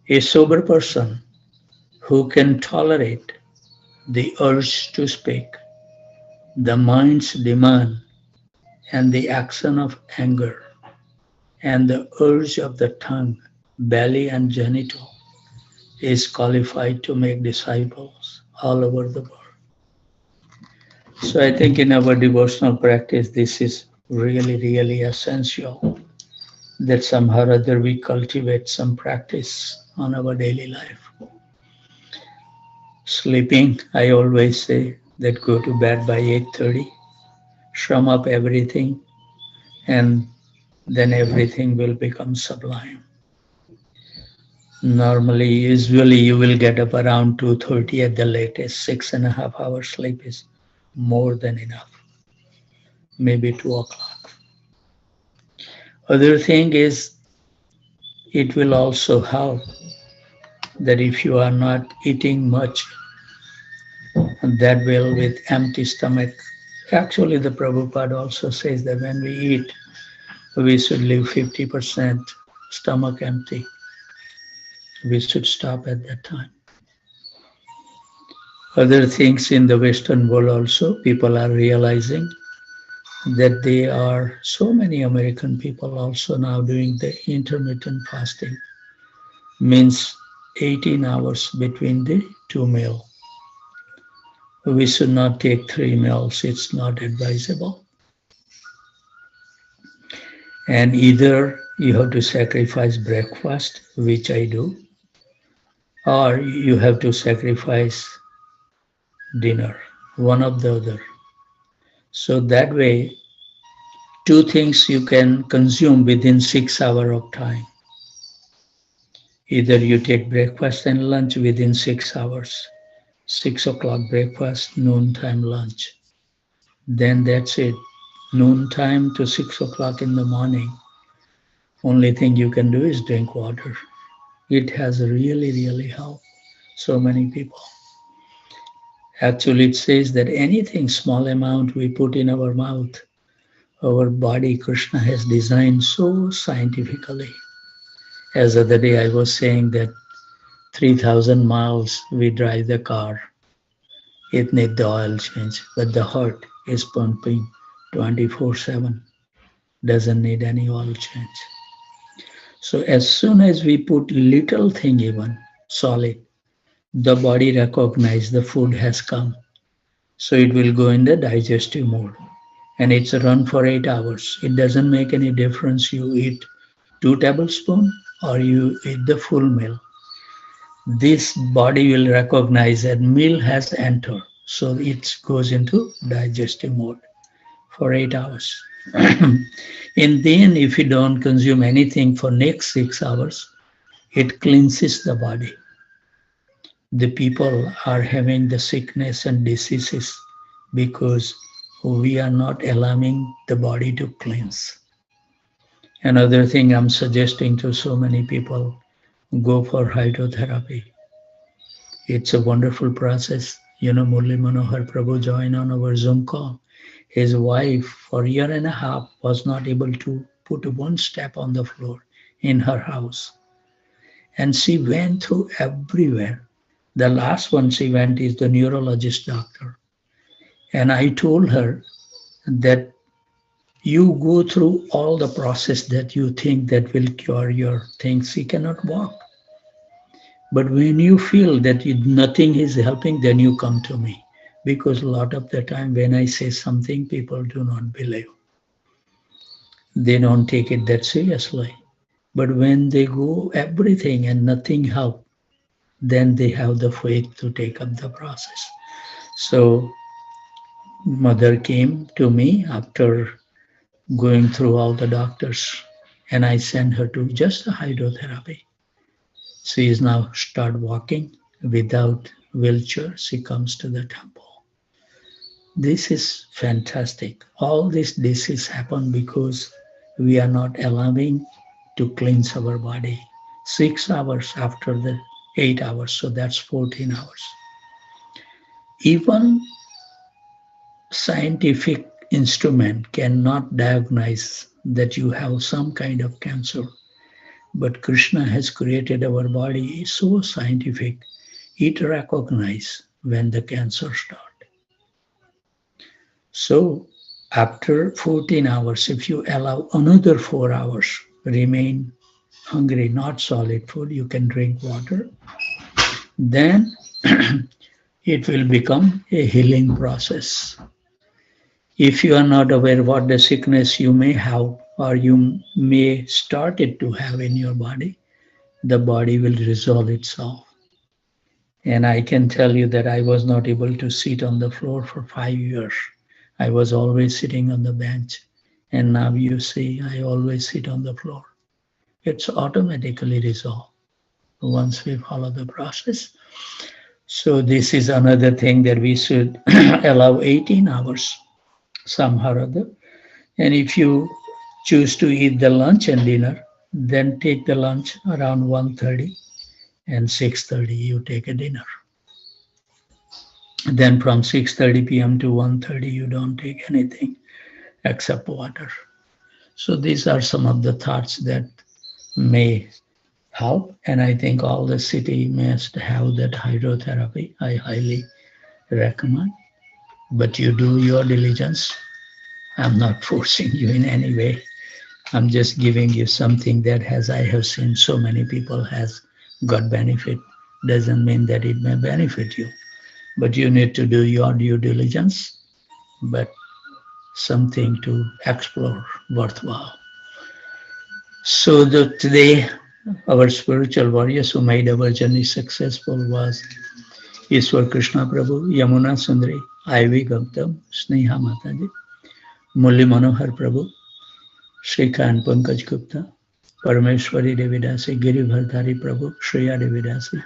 A sober person who can tolerate the urge to speak, the mind's demand, and the action of anger, and the urge of the tongue, belly, and genital, is qualified to make disciples all over the world. So I think in our devotional practice, this is really, really essential that somehow or other we cultivate some practice on our daily life. Sleeping, I always say that go to bed by 8:30, sum up everything, and then everything will become sublime. Normally, usually you will get up around 2:30 at the latest. 6.5 hours sleep is more than enough. Maybe 2 o'clock. Other thing is it will also help that if you are not eating much, that will with empty stomach. Actually, the Prabhupada also says that when we eat, we should leave 50% stomach empty. We should stop at that time. Other things in the Western world also, people are realizing that there are so many American people also now doing the intermittent fasting, means 18 hours between the two meals. We should not take 3 meals, it's not advisable. And either you have to sacrifice breakfast, which I do, or you have to sacrifice dinner, one of the other. So that way, two things you can consume within 6 hours of time. Either you take breakfast and lunch within 6 hours, 6 o'clock breakfast, noontime lunch. Then that's it. Noontime to 6 o'clock in the morning. Only thing you can do is drink water. It has really, really helped so many people. Actually, it says that anything small amount we put in our mouth, our body, Krishna has designed so scientifically. As other day I was saying that 3,000 miles we drive the car, it needs the oil change, but the heart is pumping 24/7, doesn't need any oil change. So as soon as we put little thing even, solid, the body recognize the food has come. So it will go in the digestive mode. And it's a run for 8 hours. It doesn't make any difference you eat 2 tablespoons or you eat the full meal. This body will recognize that meal has entered. So it goes into digestive mode for 8 hours. And then if you don't consume anything for next 6 hours, it cleanses the body. The people are having the sickness and diseases because we are not allowing the body to cleanse. Another thing I'm suggesting to so many people, go for hydrotherapy. It's a wonderful process. You know, Murli Manohar Prabhu joined on our Zoom call. His wife, for a year and a half, was not able to put one step on the floor in her house. And she went through everywhere. The last one she went is the neurologist doctor. And I told her that you go through all the process that you think that will cure your things. She cannot walk. But when you feel that nothing is helping, then you come to me. Because a lot of the time when I say something, people do not believe. They don't take it that seriously. But when they go everything and nothing help, then they have the faith to take up the process. So mother came to me after going through all the doctors, and I sent her to just the hydrotherapy. She is now start walking without wheelchair. She comes to the temple. This is fantastic. All this disease happen because we are not allowing to cleanse our body. 6 hours after the 8 hours, so that's 14 hours. Even scientific instrument cannot diagnose that you have some kind of cancer. But Krishna has created our body so scientific, it recognizes when the cancer starts. So after 14 hours, if you allow another 4 hours, remain hungry, not solid food, you can drink water, then it will become a healing process. If you are not aware what the sickness you may have or you may start it to have in your body, the body will resolve itself. And I can tell you that I was not able to sit on the floor for 5 years. I was always sitting on the bench. And now you see, I always sit on the floor. It's automatically resolved once we follow the process. So this is another thing that we should allow 18 hours somehow or other. And if you choose to eat the lunch and dinner, then take the lunch around 1:30 and 6:30 you take a dinner. Then from 6:30 p.m. to 1:30 you don't take anything except water. So these are some of the thoughts that may help, and I think all the city must have that hydrotherapy. I highly recommend. But you do your diligence. I'm not forcing you in any way. I'm just giving you something that has I have seen so many people has got benefit. Doesn't mean that it may benefit you. But you need to do your due diligence, but something to explore worthwhile. So today, our spiritual warriors who made our journey successful was Ishwar Krishna Prabhu, Yamuna Sundari, Ivy Gautam, Sneha Mataji, Mulli Manohar Prabhu, Shrikant Pankaj Gupta, Parameshwari Devidasi, Girivardhari Prabhu, Shreya Devidasi,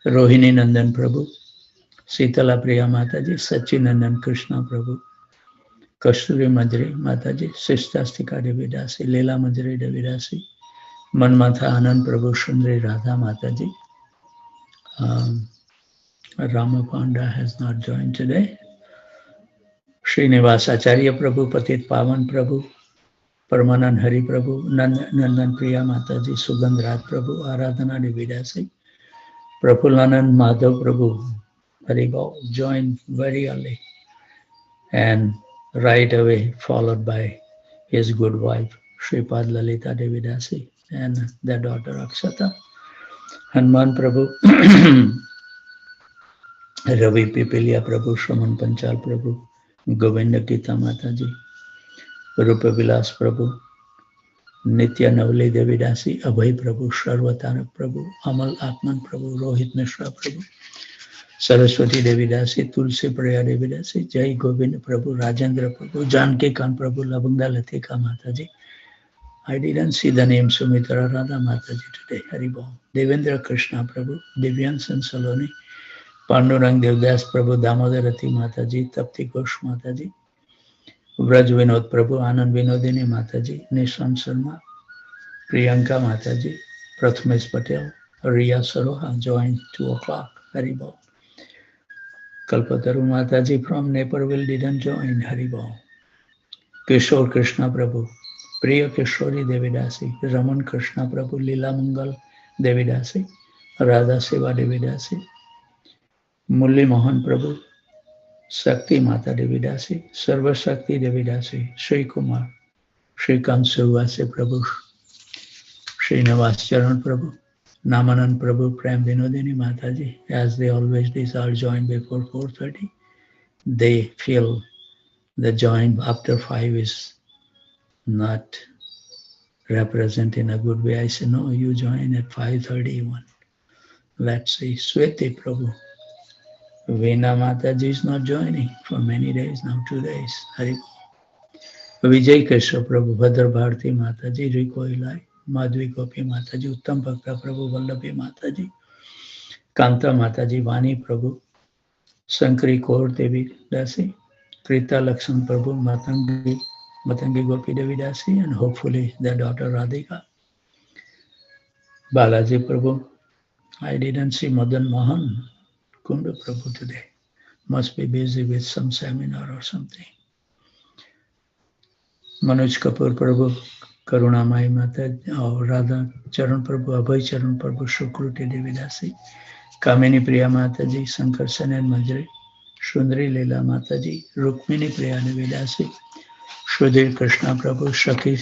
Rohini Nandan Prabhu, Sitala Priya Mataji, Sachinandan Krishna Prabhu, Kasturi Madri Mataji, Sistastika Devidasi, Leela Madri Devidasi, Manmatha Anand Prabhu, Sundari Radha Mataji. Ramapanda has not joined today. Srinivas Acharya Prabhu, Patit Pavan Prabhu, Parmanand Hari Prabhu, Nandan Priya Mataji, Sugandhrat Prabhu, Aradhana Devidasi, Prafulanand Madhav Prabhu, Haribol joined very early and right away followed by his good wife, Sripad Lalita Devidasi, and their daughter Akshata. Hanuman Prabhu, Ravi Pipilia Prabhu, Shraman Panchal Prabhu, Govinda Gita Mataji, Rupa Vilas Prabhu, Nitya Navali Devidasi, Abhay Prabhu, Sharvatanak Prabhu, Amal Atman Prabhu, Rohit Mishra Prabhu, Saraswati Devidasi, Tulsi Priya Devidasi, Jai Govind Prabhu, Rajendra Prabhu, Janki Khan Prabhu, Labanga Latika Mataji. I didn't see the name Sumitra Radha Mataji today, Haribol. Devendra Krishna Prabhu, Divyan Saloni, Pandurang Devdas Prabhu, Damodarati Mataji, Tapti Ghosh Mataji, Vraj Vinod Prabhu, Anand Vinodini Mataji, Nishant Sharma, Priyanka Mataji, Prathamesh Patel, Riya Saroha joined 2 o'clock, Haribol. Kalpataru Mataji from Naperville didn't join, Haribol. Kishore Krishna Prabhu, Priya Kishori Devidasi, Raman Krishna Prabhu, Lila Mangal Devidasi, Radha Seva Devidasi, Mulli Mohan Prabhu, Shakti Mata Devidasi, Sarva Shakti Devidasi, Sri Kumar, Sri Kansuvasi Prabhu, Sri Navas Charan Prabhu, Namanand Prabhu, Prem Vinodini Mataji, as they always desire join before 4:30. They feel the join after 5 is not represent in a good way. I say, no, you join at 5:31. Let's see, Sweti Prabhu. Veena Mataji is not joining for many days now, 2 days. Hari Vijay Krishna Prabhu, Bhadra Bharati Mataji, Riko Ilai, Madhvi Gopi Mataji, Uttam Bhakta Prabhu, Vallabhi Mataji, Kanta Mataji, Vani Prabhu, Sankari Kaur Devi Dasi, Krita Lakshman Prabhu, Matangi Gopi Devi Dasi, and hopefully their daughter Radhika. Balaji Prabhu. I didn't see Madan Mohan Kundu Prabhu today. Must be busy with some seminar or something. Manoj Kapoor Prabhu, करुणामाई माता और राधा चरण प्रभु, अभय चरण प्रभु, शुक्रुटी देवी दासी, कामिनी प्रिया माता जी, शंकर सनन मंजरे, सुंदरी लीला माता जी, रुक्मिणी प्रिया देवी दासी, सुधीर कृष्णा प्रभु, सखी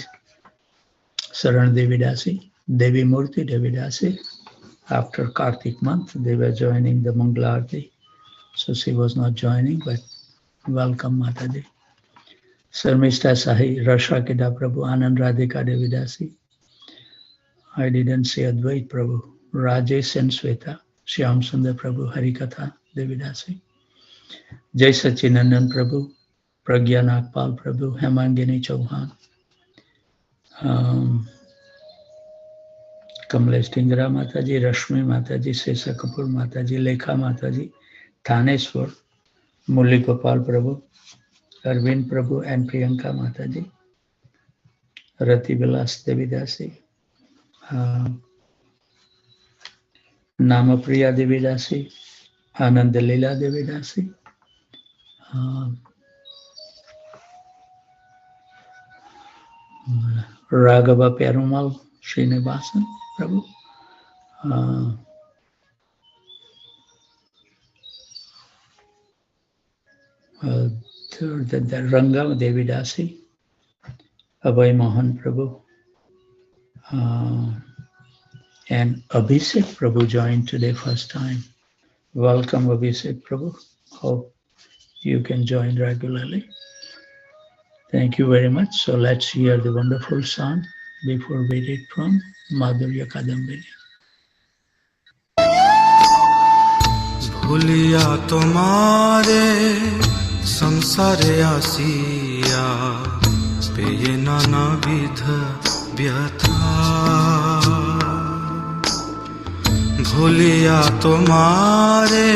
शरण देवी दासी, देवी मूर्ति देवी दासी. After Kartik month, they were joining the Mangala Aarti. So she was not joining, but welcome Mataji. Sarmishta Sahi, Rasha Keda Prabhu, Anand Radhika Devidasi. I didn't see Advait Prabhu. Rajesh and Sweta, Shyam Sundar Prabhu, Harikatha Devidasi. Jai Sachinandan Prabhu, Pragya Nagpal Prabhu, Hemangini Chauhan. Kamlesh Tingra माता जी, रश्मि माता जी, शेषा कपूर माता जी, लेखा माता जी, थानेश्वर, मुरली गोपाल प्रभु, अरविंद प्रभु and Priyanka माता जी, रति विलास देवीदासी, नामप्रिया देवीदासी, आनंद लीला देवीदासी, राघव पेरुमल श्रीनिवासन प्रभु, रंगा देवीदासी, अभय मोहन प्रभु, and Abhishek Prabhu joined today first time. Welcome Abhishek Prabhu. Hope you can join regularly. Thank you very much. So let's hear the wonderful song before we read from Madhurya Kadambini. भूलिया तुम्हारे संसारे आसिया पे ये नाना विध व्यथा, भूलिया तुम्हारे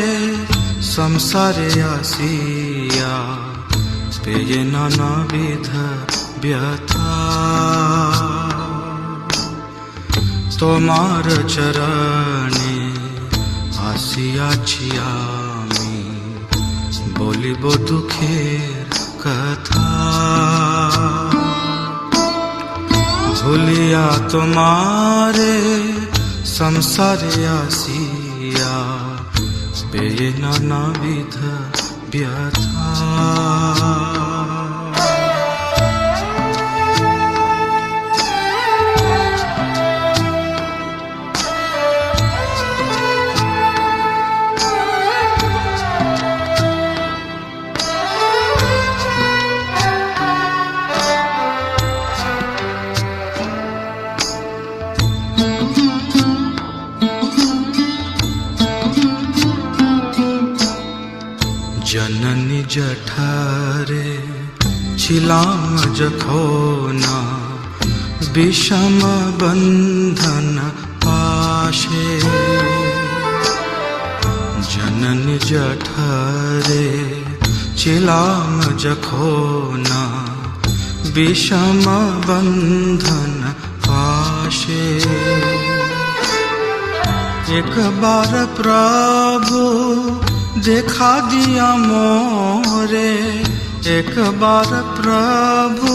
संसारे आसिया पे ये नाना विध व्यथा, তোমার চরণে আসিয়াছি আমি, বলিব দুঃখের কথা, ভুলিয়া তোমারে সংসারে আসিয়া পেয়ে নানাবিধ ব্যথা। जननी जठरे छिलाम जखोना, विषम बंधन पाशे, जननी जठरे छिलाम जखोना, विषम बंधन पाशे, एक बार प्रभु देखा दिया मोरे, एक बार प्रभु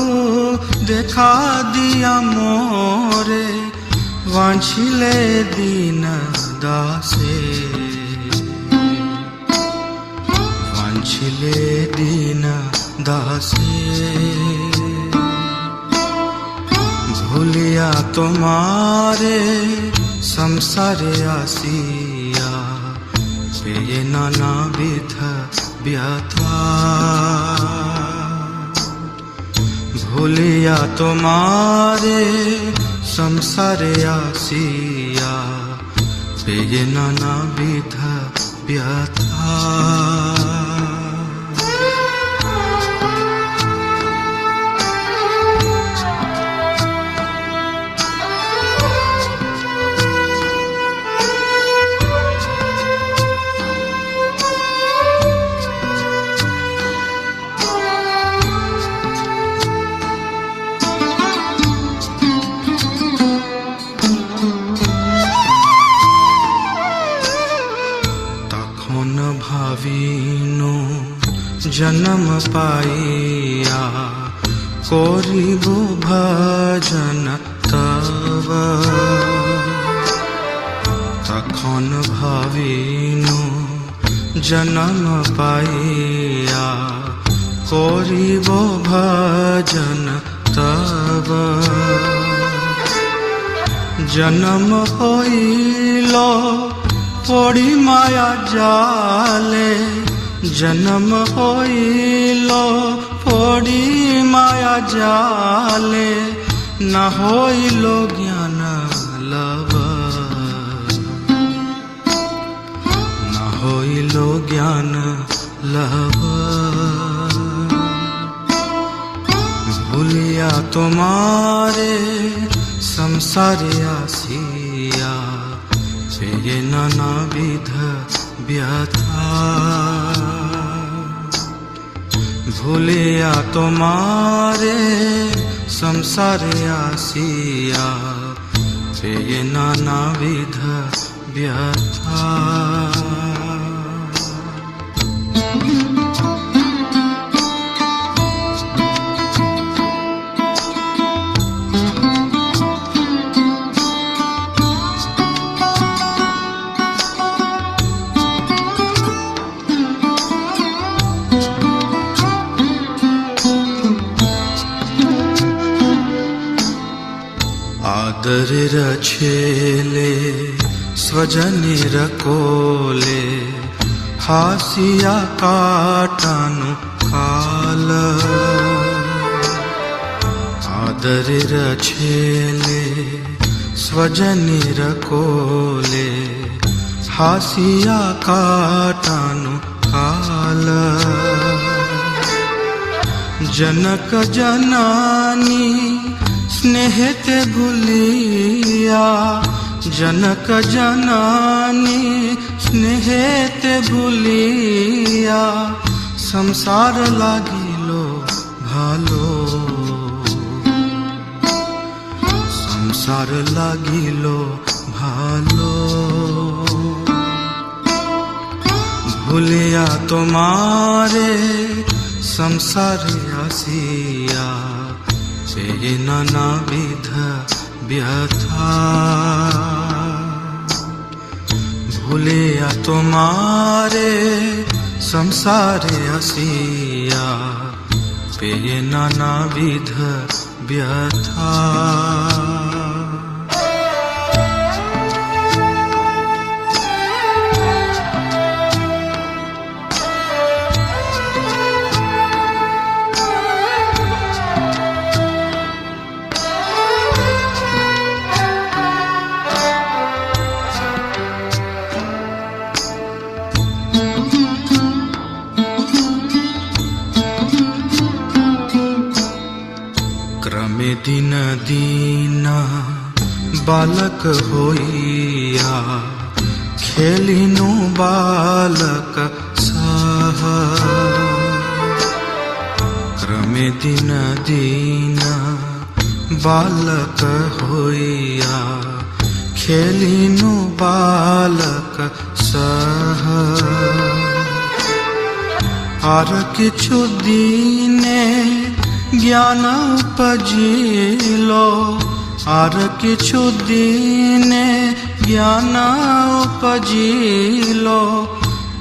देखा दिया मोरे, वांछिले दीन दासे, वांछिले दीन दासे, भूलिया तुम्हारे संसारे आसिया पेये नानाविध व्यथा, भूलिया तुम्हारे संसारे आसिया पेये नानाविध व्यथा। भाविनो जन्म पाइया করিব ভজন তব। তখন ভাবিনু জনম পাইয়া করিব ভজন তব। জনম হইল পড়ি মায়া জালে, জনম হইল পড়ি মায়া জালে, না হইল জ্ঞান লাভ, না হইল জ্ঞান লাভ। ভুলিয়া তোমারে সংসারে আসিয়া, পেয়ে নানাবিধ ব্যথা। ভুলিয়া তোমারে সংসারে আসিয়া, পেয়ে নানাবিধ ব্যথা। আদরের ছেলে স্বজনের কোলে, হাসিয়া কাটানো কাল। আদরের ছেলে স্বজনের কোলে, হাসিয়া কাটানো কাল। जनक जनानी स्नेहते भूलिया, जनक जनानी स्नेहते भूलिया, संसार लागिलो भालो, संसार लागिलो भालो। भूलिया तुम्हारे संसारे आसिया, पेये नानाविध व्यथा। भूलिया तुम्हारे संसारे आसिया, पेये नानाविध व्यथा। क्रमे दिन दिन बालक होइया, खेलिनु बालक सह। क्रमे दिन दिन बालक होइया, खेलिनु बालक सह। आर किछु दिने ज्ञान उपजिलो, आर किछु दिने ज्ञान उपजिलो,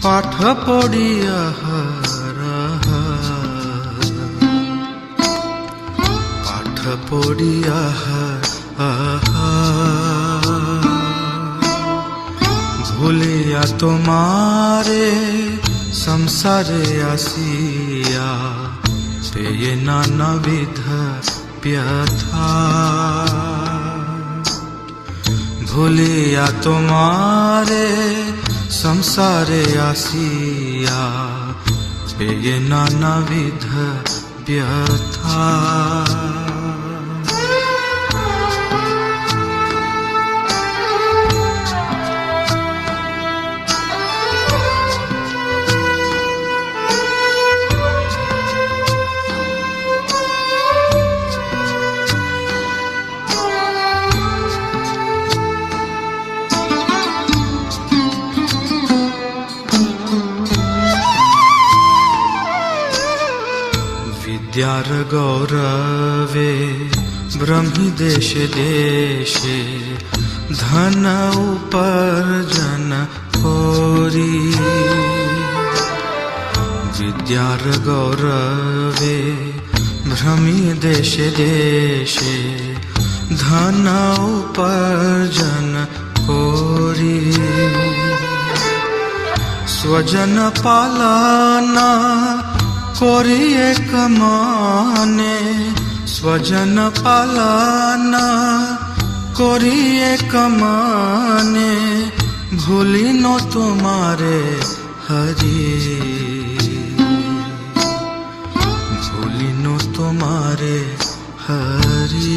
पाठ पढ़िया पाठ पढ़िया। भूलिया तुम्हारे संसारे आसिया, पेये नानाविध व्यथा। भूलिया तुम्हारे संसारे आसिया, पेये नानाविध व्यथा। विद्यार्गौरवे ब्रह्मि देशे देशे धन उपार्जन कोरी विद्यार्गौरवे ब्रह्मि देशे देशे धन उपार्जन कोरी स्वजन पालना कोरिए कमाने स्वजन पालना कोरिए कमाने भूली नो तुम्हारे हरि भूली नो तुम्हारे हरि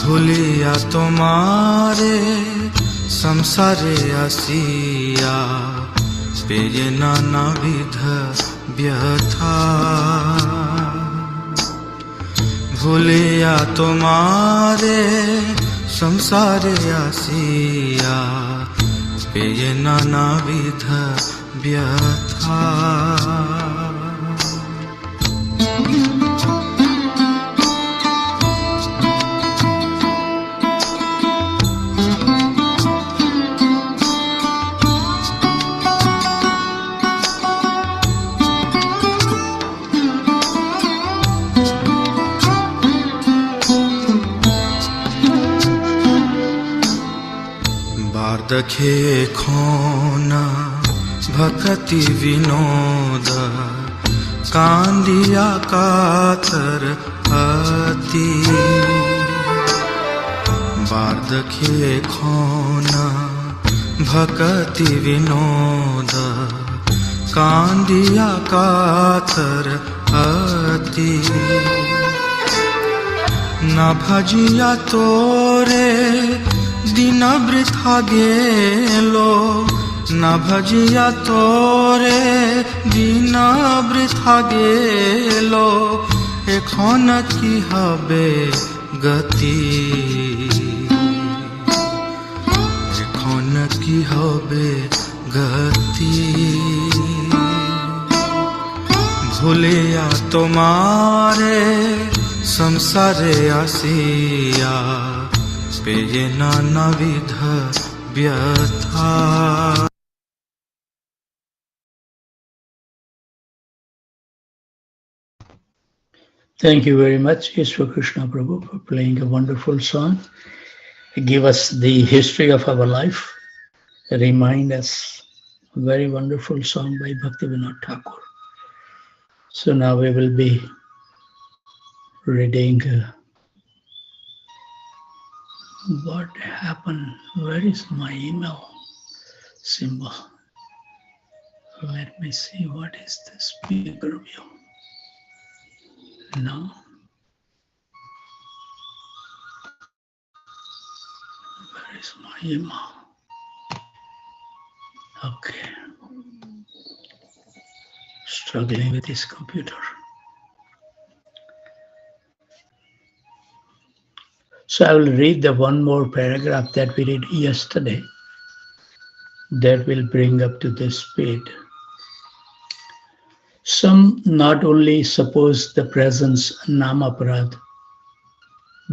भूलिया तुम्हारे संसारे आसिया पेय नानाविध व्यथा भूलिया तुम्हारे संसारे आसिया पेय नानाविध व्यथा वार्धखे खोना भक्ति विनोद कांदिया कातर अति वार्धखे खोना भक्ति विनोद कांदिया कातर अति न भजिया तोरे दिन वृथा गेलो न भजिया तोरे दिन वृथा गेलो एखन की हबे गति एखन की हबे गति भूलिया तुम्हारे संसारे आसिया पेय नानाविध व्यथा Thank you very much, Ishwar Krishna Prabhu, for playing a wonderful song. Give us the history of our life. Remind us. A very wonderful song by Bhaktivinoda Thakur. So now we will be reading what happened. Where is my email symbol? Let me see what is the speaker view. No. Where is my email? Okay. Struggling with this computer. So I will read the one more paragraph that we read yesterday that will bring up to this speed. Some not only suppose the presence namaparad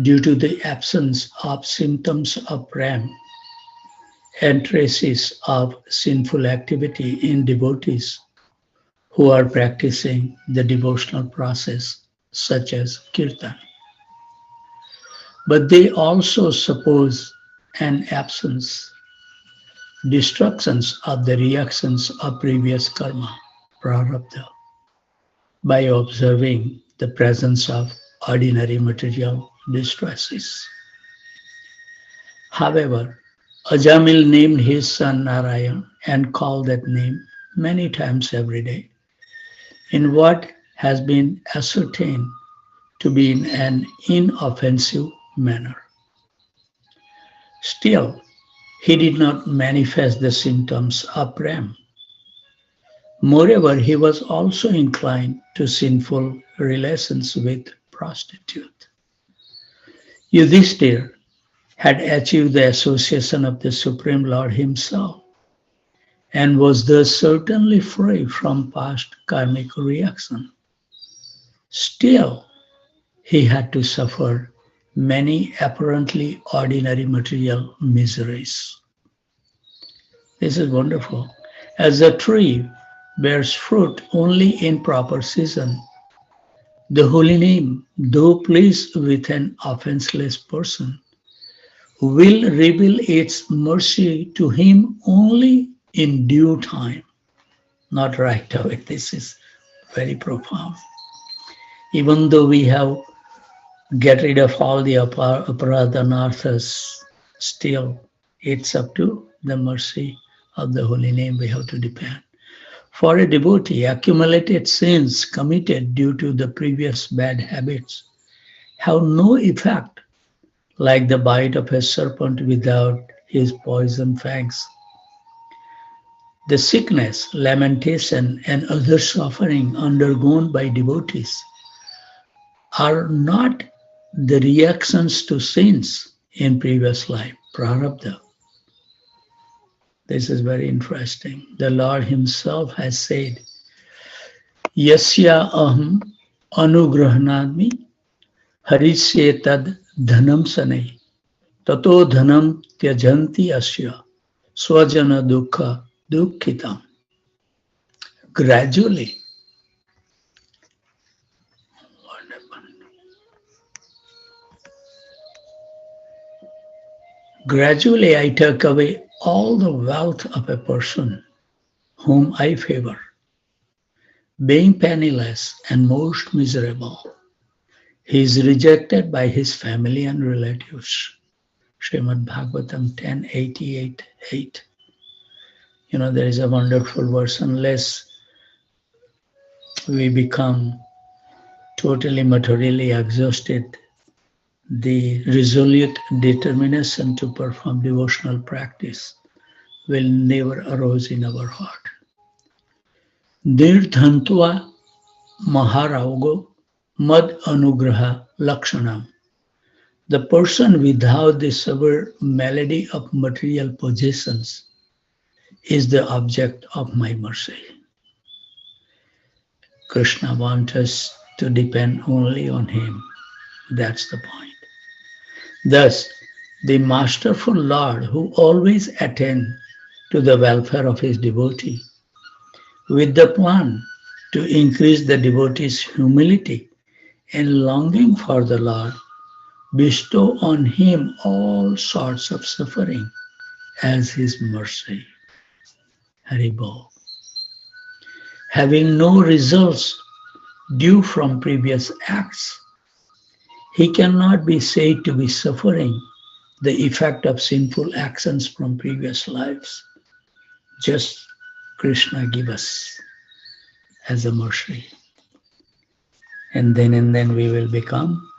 due to the absence of symptoms of prem and traces of sinful activity in devotees who are practicing the devotional process such as kirtan, but they also suppose an absence, destructions of the reactions of previous karma, prarabdha, by observing the presence of ordinary material distresses. However, Ajamil named his son Narayan and called that name many times every day in what has been ascertained to be in an inoffensive manner. Still, he did not manifest the symptoms of prem. Moreover, he was also inclined to sinful relations with prostitute. Yudhishthir had achieved the association of the Supreme Lord himself and was thus certainly free from past karmic reaction. Still, he had to suffer many apparently ordinary material miseries. This is wonderful. As a tree bears fruit only in proper season, the holy name, though pleased with an offenseless person, will reveal its mercy to him only in due time, not right away. This is very profound. Even though we have get rid of all the aparadhanarthas, still it's up to the mercy of the holy name we have to depend. For a devotee, accumulated sins committed due to the previous bad habits have no effect, like the bite of a serpent without his poison fangs. The sickness, lamentation, and other suffering undergone by devotees are not the reactions to sins in previous life, prarabdha. This is very interesting. The Lord Himself has said, Yasya aham anugrahanadmi harisye tad dhanam sanai tato dhanam tyajanti asya swajana dukkha dukkhitam. Gradually, gradually I take away all the wealth of a person whom I favor, being penniless and most miserable. He is rejected by his family and relatives. Srimad Bhagavatam 10:88-8. There is a wonderful verse, unless we become totally materially exhausted, the resolute determination to perform devotional practice will never arise in our heart. Nirdhantva maharaugo mad anugraha lakshanam. The person without the severe malady of material possessions is the object of my mercy. Krishna wants us to depend only on Him. That's the point. Thus, the masterful Lord, who always attends to the welfare of his devotee, with the plan to increase the devotee's humility and longing for the Lord, bestow on him all sorts of suffering as his mercy. Haribol. Having no results due from previous acts, he cannot be said to be suffering the effect of sinful actions from previous lives. Just Krishna give us as a mercy. And then we will become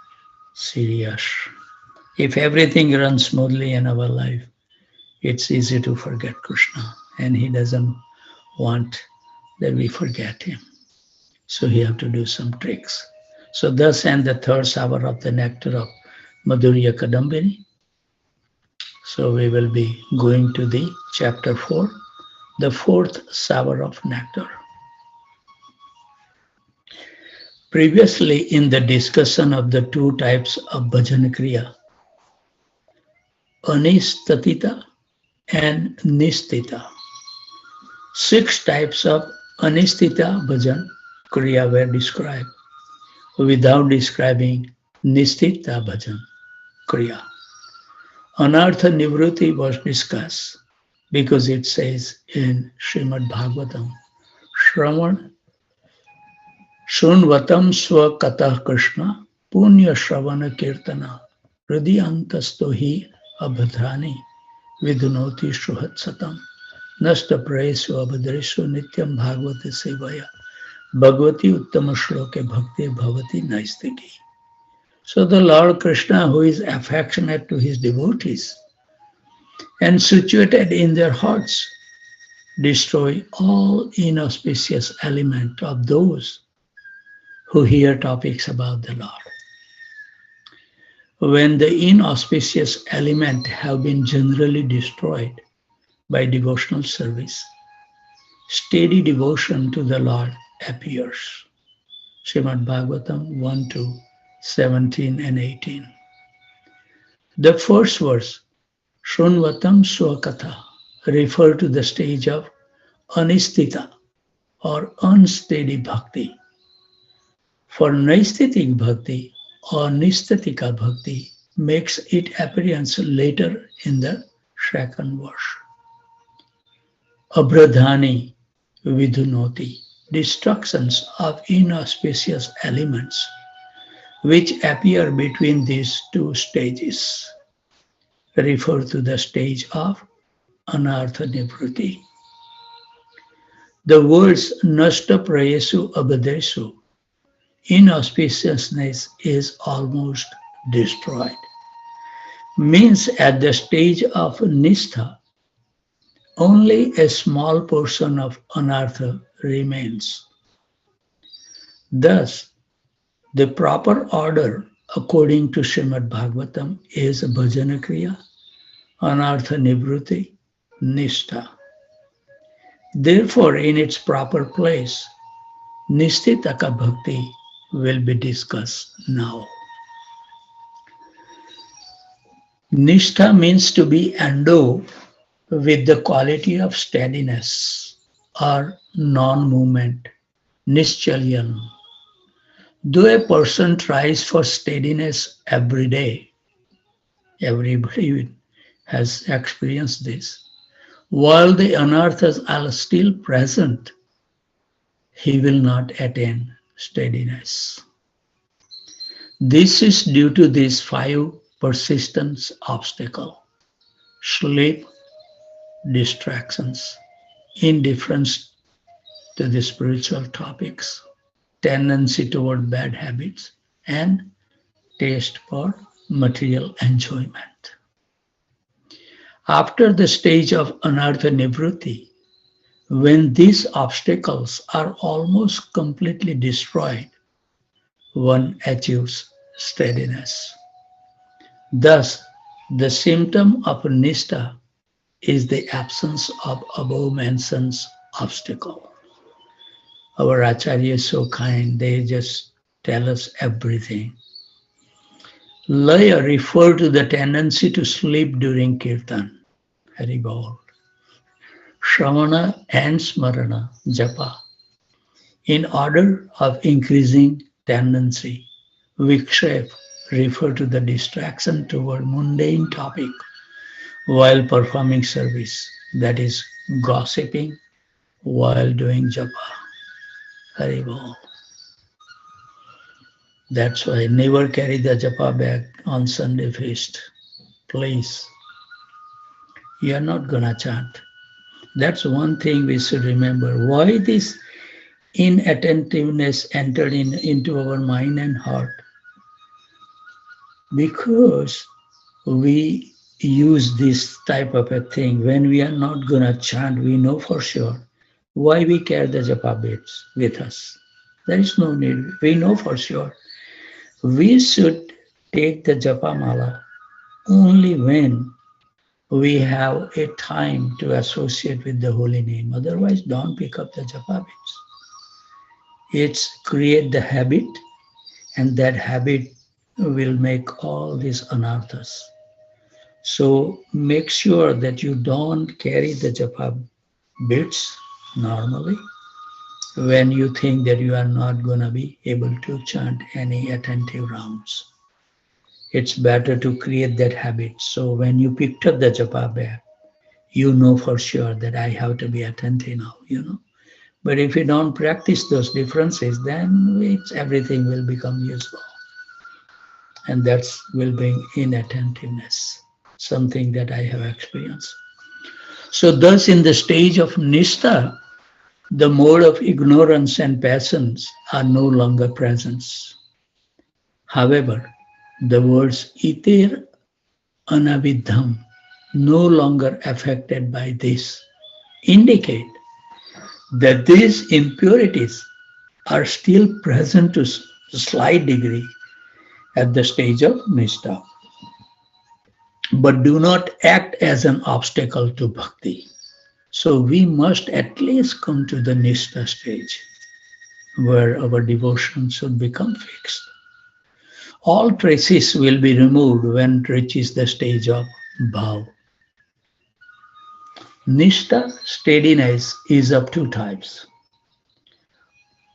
serious. If everything runs smoothly in our life, it's easy to forget Krishna. And He doesn't want that we forget Him. So we have to do some tricks. So thus ends the third hour of the nectar of Madhurya Kadambini. So we will be going to the chapter 4, the fourth hour of nectar. Previously in the discussion of the two types of bhajan kriya, anistatita and nistita, 6 types of anistita bhajan kriya were described, without describing nistita bhajan kriya. Anartha nivruti was discussed because it says in Srimad Bhagavatam, Shravan Shunvatam swa katah Krishna punya shravana kirtana hridyantasto hi abhadrani vidunoti shuhat satam nasta prayesu abhadreshu nityam bhagavati sevaya bhagavati uttama shloke bhakti bhavati naistiki. So the Lord Krishna, who is affectionate to his devotees and situated in their hearts, destroy all inauspicious element of those who hear topics about the Lord. When the inauspicious element have been generally destroyed by devotional service, steady devotion to the Lord appears. Srimad Bhagavatam 1 to 17 and 18. The first verse, Shrunvatam Swakatha, refer to the stage of anistita or unsteady bhakti. For naisthetic bhakti or nistatika bhakti makes its appearance later in the second verse. Abradhani vidunoti, destructions of inauspicious elements which appear between these two stages refer to the stage of anartha nivruti. The words nashta prayesu abhadesu, inauspiciousness is almost destroyed, means at the stage of nistha, only a small portion of anartha remains. Thus, the proper order according to Srimad Bhagavatam is bhajana kriya, anartha nivruti, nishtha. Therefore, in its proper place, nistitaka bhakti will be discussed now. Nishtha means to be endowed with the quality of steadiness or non-movement, nischalyan. Though a person tries for steadiness every day, everybody has experienced this, while the anarthas are still present, he will not attain steadiness. This is due to these 5 persistence obstacles: sleep, distractions, indifference to the spiritual topics, tendency toward bad habits, and taste for material enjoyment. After the stage of anartha nivruti, when these obstacles are almost completely destroyed, one achieves steadiness. Thus, the symptom of nistha is the absence of above-mentioned obstacle. Our Acharya is so kind, they just tell us everything. Laya refer to the tendency to sleep during kirtan, Haribol. Shravana and Smarana, Japa, in order of increasing tendency. Vikshep refer to the distraction toward mundane topic while performing service, that is gossiping while doing japa. Haribol. That's why never carry the japa bag on Sunday feast. Please. You are not gonna chant. That's one thing we should remember. Why this inattentiveness entered into our mind and heart? Because we use this type of a thing. When we are not gonna chant, we know for sure why we carry the japa beads with us. There is no need. We know for sure. We should take the japa mala only when we have a time to associate with the holy name. Otherwise, don't pick up the japa beads. It's create the habit, and that habit will make all these anarthas. So make sure that you don't carry the japa beads normally when you think that you are not going to be able to chant any attentive rounds. It's better to create that habit. So when you picked up the japa bag, you know for sure that I have to be attentive now, But if you don't practice those differences, then everything will become useful. And that will bring inattentiveness, something that I have experienced. So thus in the stage of nistha, the mode of ignorance and passions are no longer present. However, the words iter anavidham, no longer affected by this, indicate that these impurities are still present to a slight degree at the stage of nistha, but do not act as an obstacle to bhakti. So we must at least come to the Nishta stage where our devotion should become fixed. All traces will be removed when it reaches the stage of bhav. Nishta steadiness is of two types.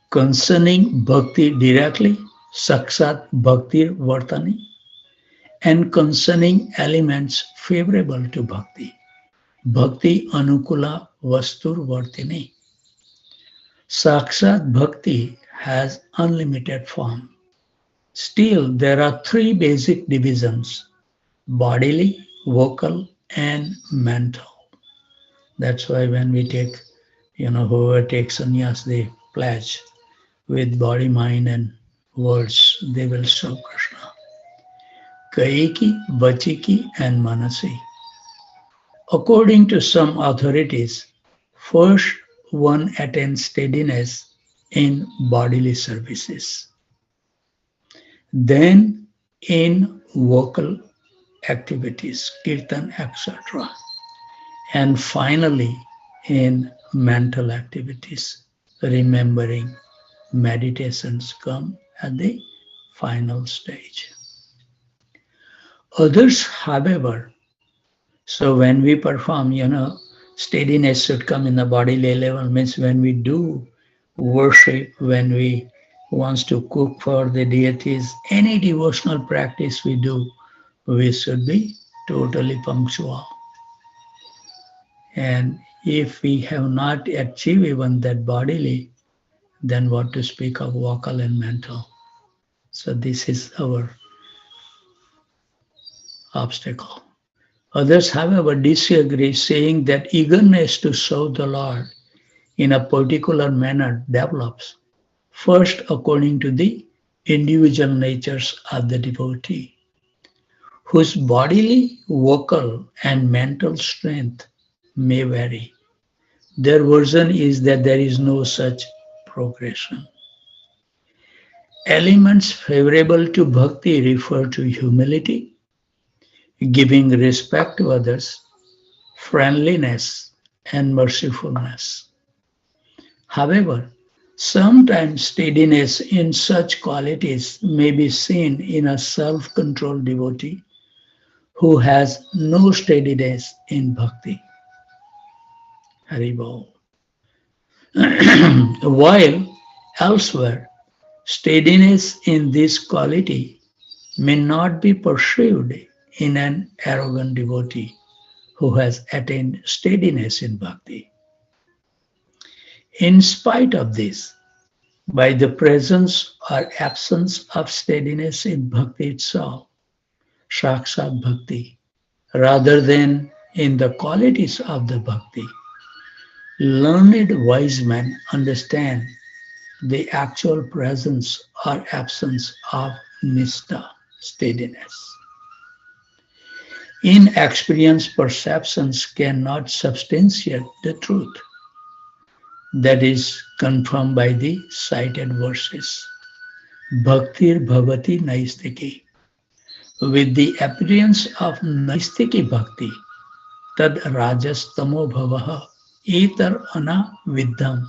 Concerning bhakti directly, sakshat bhakti vartani, and concerning elements favorable to bhakti, bhakti anukula vastur vartini. Sakshat bhakti has unlimited form. Still, there are three basic divisions: bodily, vocal, and mental. That's why when we take, whoever takes sannyas, they pledge with body, mind, and words, they will serve Krishna. Kaiki, Vachiki, and Manasi. According to some authorities, first one attains steadiness in bodily services, then in vocal activities, kirtan, etc., and finally in mental activities, remembering meditations come at the final stage. Others, however, so when we perform, steadiness should come in the bodily level, means when we do worship, when we wants to cook for the deities, any devotional practice we do, we should be totally punctual. And if we have not achieved even that bodily, then what to speak of vocal and mental? So this is our obstacle. Others, however, disagree, saying that eagerness to serve the Lord in a particular manner develops first according to the individual natures of the devotee, whose bodily, vocal, and mental strength may vary. Their version is that there is no such progression. Elements favorable to bhakti refer to humility, giving respect to others, friendliness, and mercifulness. However, sometimes steadiness in such qualities may be seen in a self controlled devotee who has no steadiness in bhakti. Haribol. While elsewhere, steadiness in this quality may not be perceived in an arrogant devotee who has attained steadiness in bhakti. In spite of this, by the presence or absence of steadiness in bhakti itself, sakshat bhakti, rather than in the qualities of the bhakti, learned wise men understand the actual presence or absence of nishta, steadiness. Inexperienced perceptions cannot substantiate the truth that is confirmed by the cited verses. Bhaktir bhavati naistiki. With the appearance of naistiki bhakti, tad rajas tamo bhavaha etar ana viddham.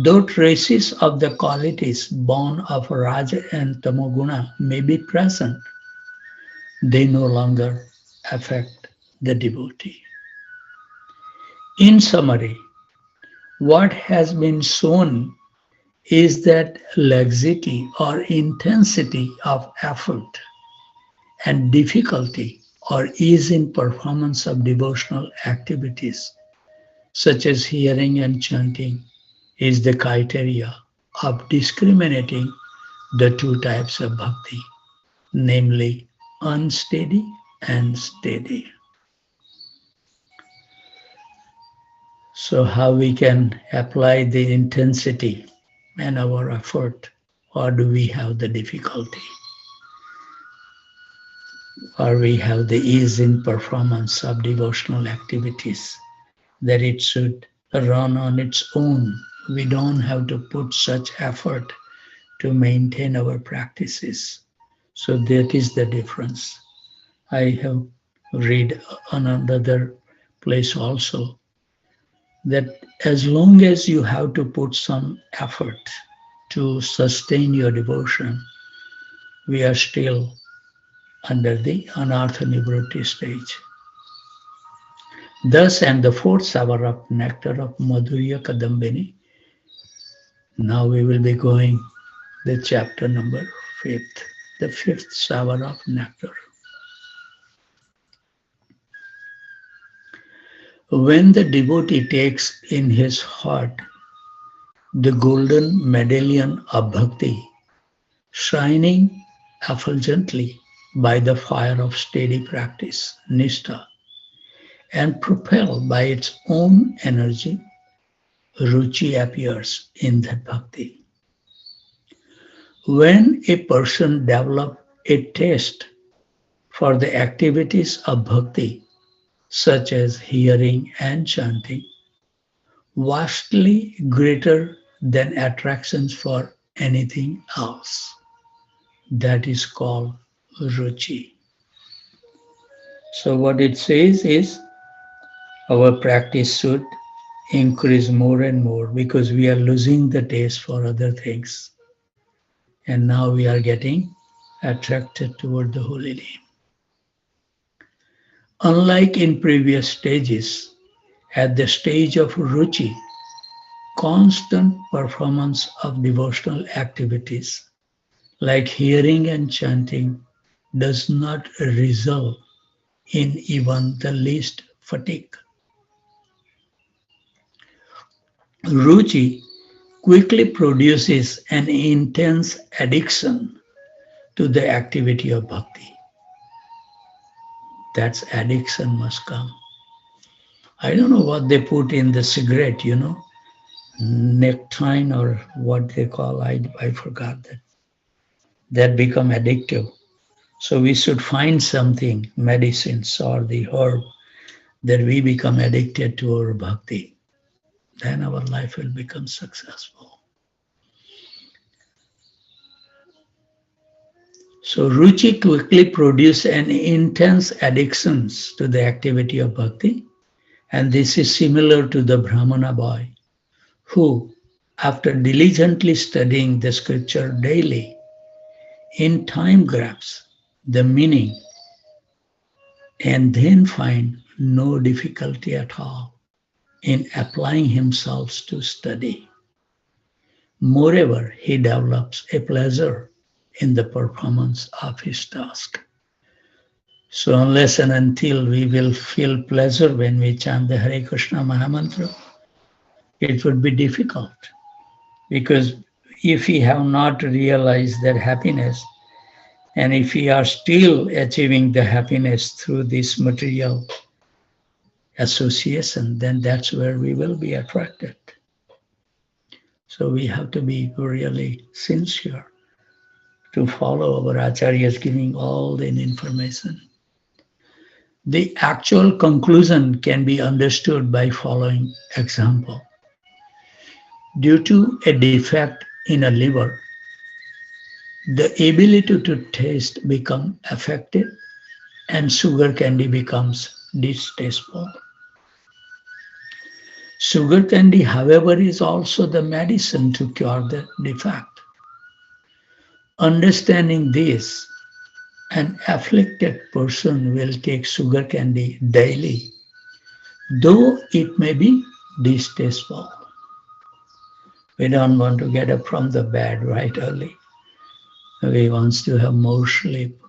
Though traces of the qualities born of raja and tamoguna may be present, they no longer affect the devotee. In summary, what has been shown is that laxity or intensity of effort and difficulty or ease in performance of devotional activities, such as hearing and chanting, is the criteria of discriminating the two types of bhakti, namely unsteady and steady. So, how we can apply the intensity and our effort, or do we have the difficulty? Or we have the ease in performance of devotional activities, that it should run on its own. We don't have to put such effort to maintain our practices. So that is the difference. I have read on another place also that as long as you have to put some effort to sustain your devotion, we are still under the anartha nivritti stage. Thus, and the fourth hour of nectar of Madhurya Kadambini. Now we will be going the chapter number fifth, the fifth hour of nectar. When the devotee takes in his heart the golden medallion of bhakti, shining effulgently by the fire of steady practice, nishtha, and propelled by its own energy, ruchi appears in that bhakti. When a person develops a taste for the activities of bhakti, such as hearing and chanting, vastly greater than attractions for anything else, that is called ruchi. So, what it says is our practice should increase more and more because we are losing the taste for other things. And now we are getting attracted toward the holy name. Unlike in previous stages, at the stage of ruchi, constant performance of devotional activities like hearing and chanting does not result in even the least fatigue. Ruchi quickly produces an intense addiction to the activity of bhakti. That's addiction must come. I don't know what they put in the cigarette, nicotine or what they call, I forgot that. That become addictive. So we should find something, medicines or the herb, that we become addicted to our bhakti. Then our life will become successful. So ruchi quickly produce an intense addictions to the activity of bhakti. And this is similar to the Brahmana boy who, after diligently studying the scripture daily, in time grasps the meaning and then find no difficulty at all in applying himself to study. Moreover, he develops a pleasure in the performance of his task. So unless and until we will feel pleasure when we chant the Hare Krishna Mahamantra, it would be difficult. Because if we have not realized that happiness, and if we are still achieving the happiness through this material association, then that's where we will be attracted. So we have to be really sincere to follow our acharyas giving all the information. The actual conclusion can be understood by following example. Due to a defect in a liver, the ability to taste becomes affected and sugar candy becomes distasteful. Sugar candy, however, is also the medicine to cure the defect. Understanding this, an afflicted person will take sugar candy daily, though it may be distasteful. We don't want to get up from the bed right early. We want to have more sleep.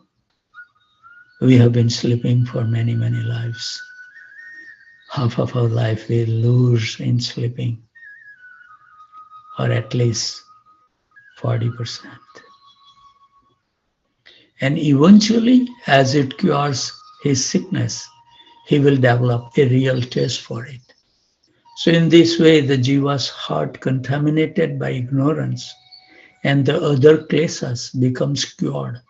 We have been sleeping for many, many lives. Half of our life we lose in sleeping, or at least 40%. And eventually, as it cures his sickness, he will develop a real taste for it. So in this way, the jiva's heart contaminated by ignorance and the other kleshas becomes cured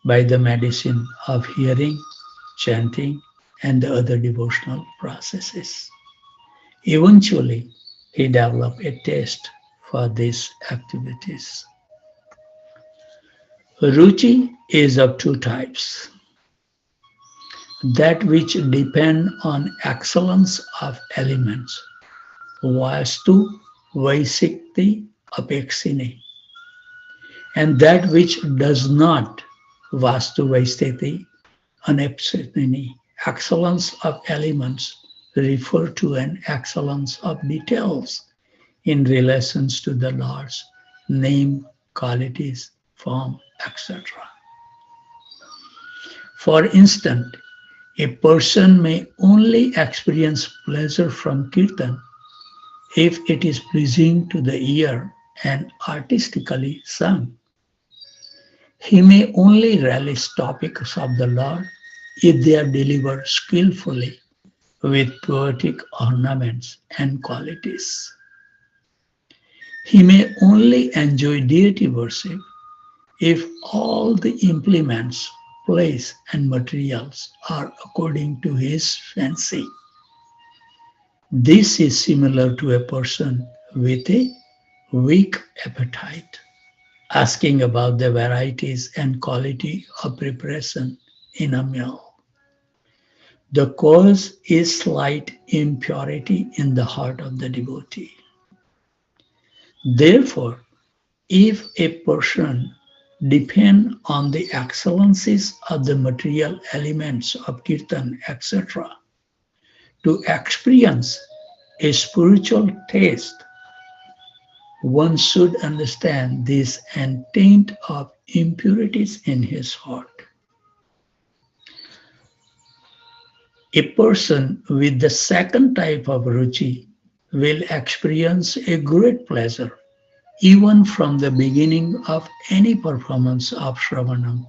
by the medicine of hearing, chanting, and the other devotional processes. Eventually, he developed a taste for these activities. Ruchi is of two types. That which depend on excellence of elements, Vastu Vaisikti Apexine. And that which does not Vastu Vaistiti Anepsitini, excellence of elements refer to an excellence of details in relations to the Lord's name, qualities, form, etc. For instance, a person may only experience pleasure from kirtan if it is pleasing to the ear and artistically sung. He may only relish topics of the Lord if they are delivered skillfully with poetic ornaments and qualities. He may only enjoy deity worship if all the implements, place, and materials are according to his fancy. This is similar to a person with a weak appetite, asking about the varieties and quality of preparation in a meal. The cause is slight impurity in the heart of the devotee. Therefore, if a person depend on the excellencies of the material elements of kirtan, etc., to experience a spiritual taste, one should understand this and taint of impurities in his heart. A person with the second type of ruchi will experience a great pleasure even from the beginning of any performance of Shravanam,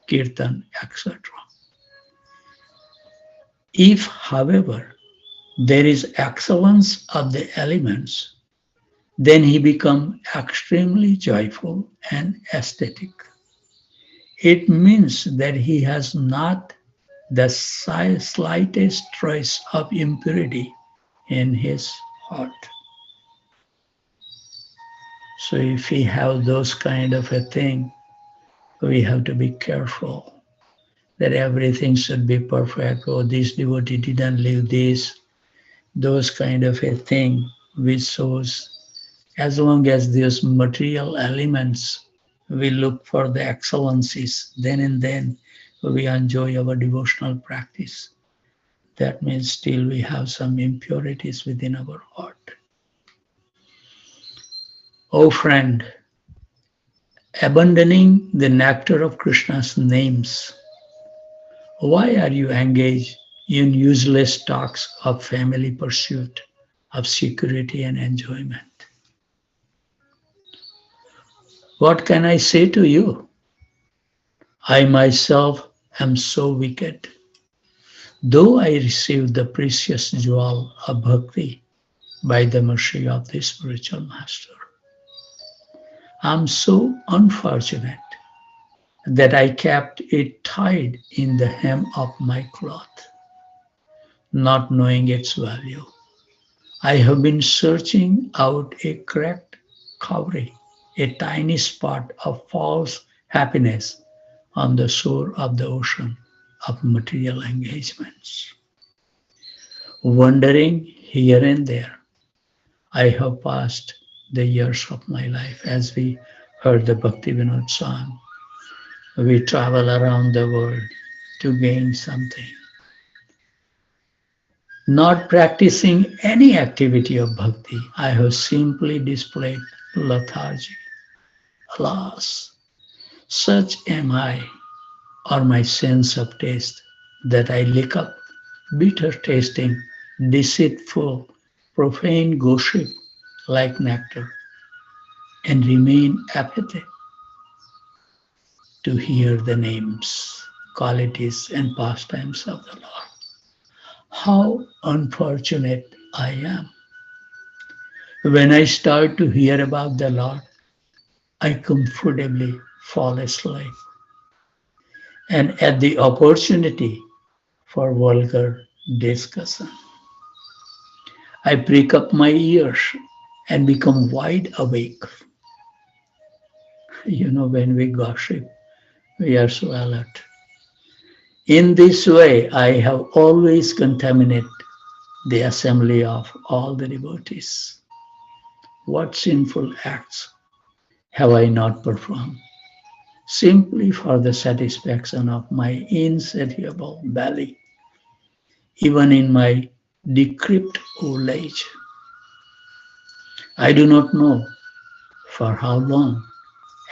Kirtan, etc. If, however, there is excellence of the elements, then he becomes extremely joyful and aesthetic. It means that he has not the slightest trace of impurity in his heart. So if we have those kind of a thing, we have to be careful that everything should be perfect. Oh, this devotee didn't live this, those kind of a thing, which shows as long as those material elements, we look for the excellencies, then and then we enjoy our devotional practice. That means still we have some impurities within our heart. Oh friend, abandoning the nectar of Krishna's names, why are you engaged in useless talks of family pursuit, of security and enjoyment? What can I say to you? I myself am so wicked. Though I received the precious jewel of bhakti by the mercy of the spiritual master, I am so unfortunate that I kept it tied in the hem of my cloth, not knowing its value. I have been searching out a cracked cowrie, a tiny spot of false happiness on the shore of the ocean of material engagements. Wandering here and there, I have passed the years of my life. As we heard the Bhakti Vinod song, we travel around the world to gain something. Not practicing any activity of bhakti, I have simply displayed lethargy. Alas, such am I, or my sense of taste, that I lick up bitter tasting, deceitful, profane gossip like nectar, and remain apathetic to hear the names, qualities, and pastimes of the Lord. How unfortunate I am. When I start to hear about the Lord, I comfortably fall asleep. And at the opportunity for vulgar discussion, I prick up my ears and become wide awake. You know, when we gossip, we are so alert. In this way, I have always contaminated the assembly of all the devotees. What sinful acts have I not performed, simply for the satisfaction of my insatiable belly, even in my decrepit old age? I do not know for how long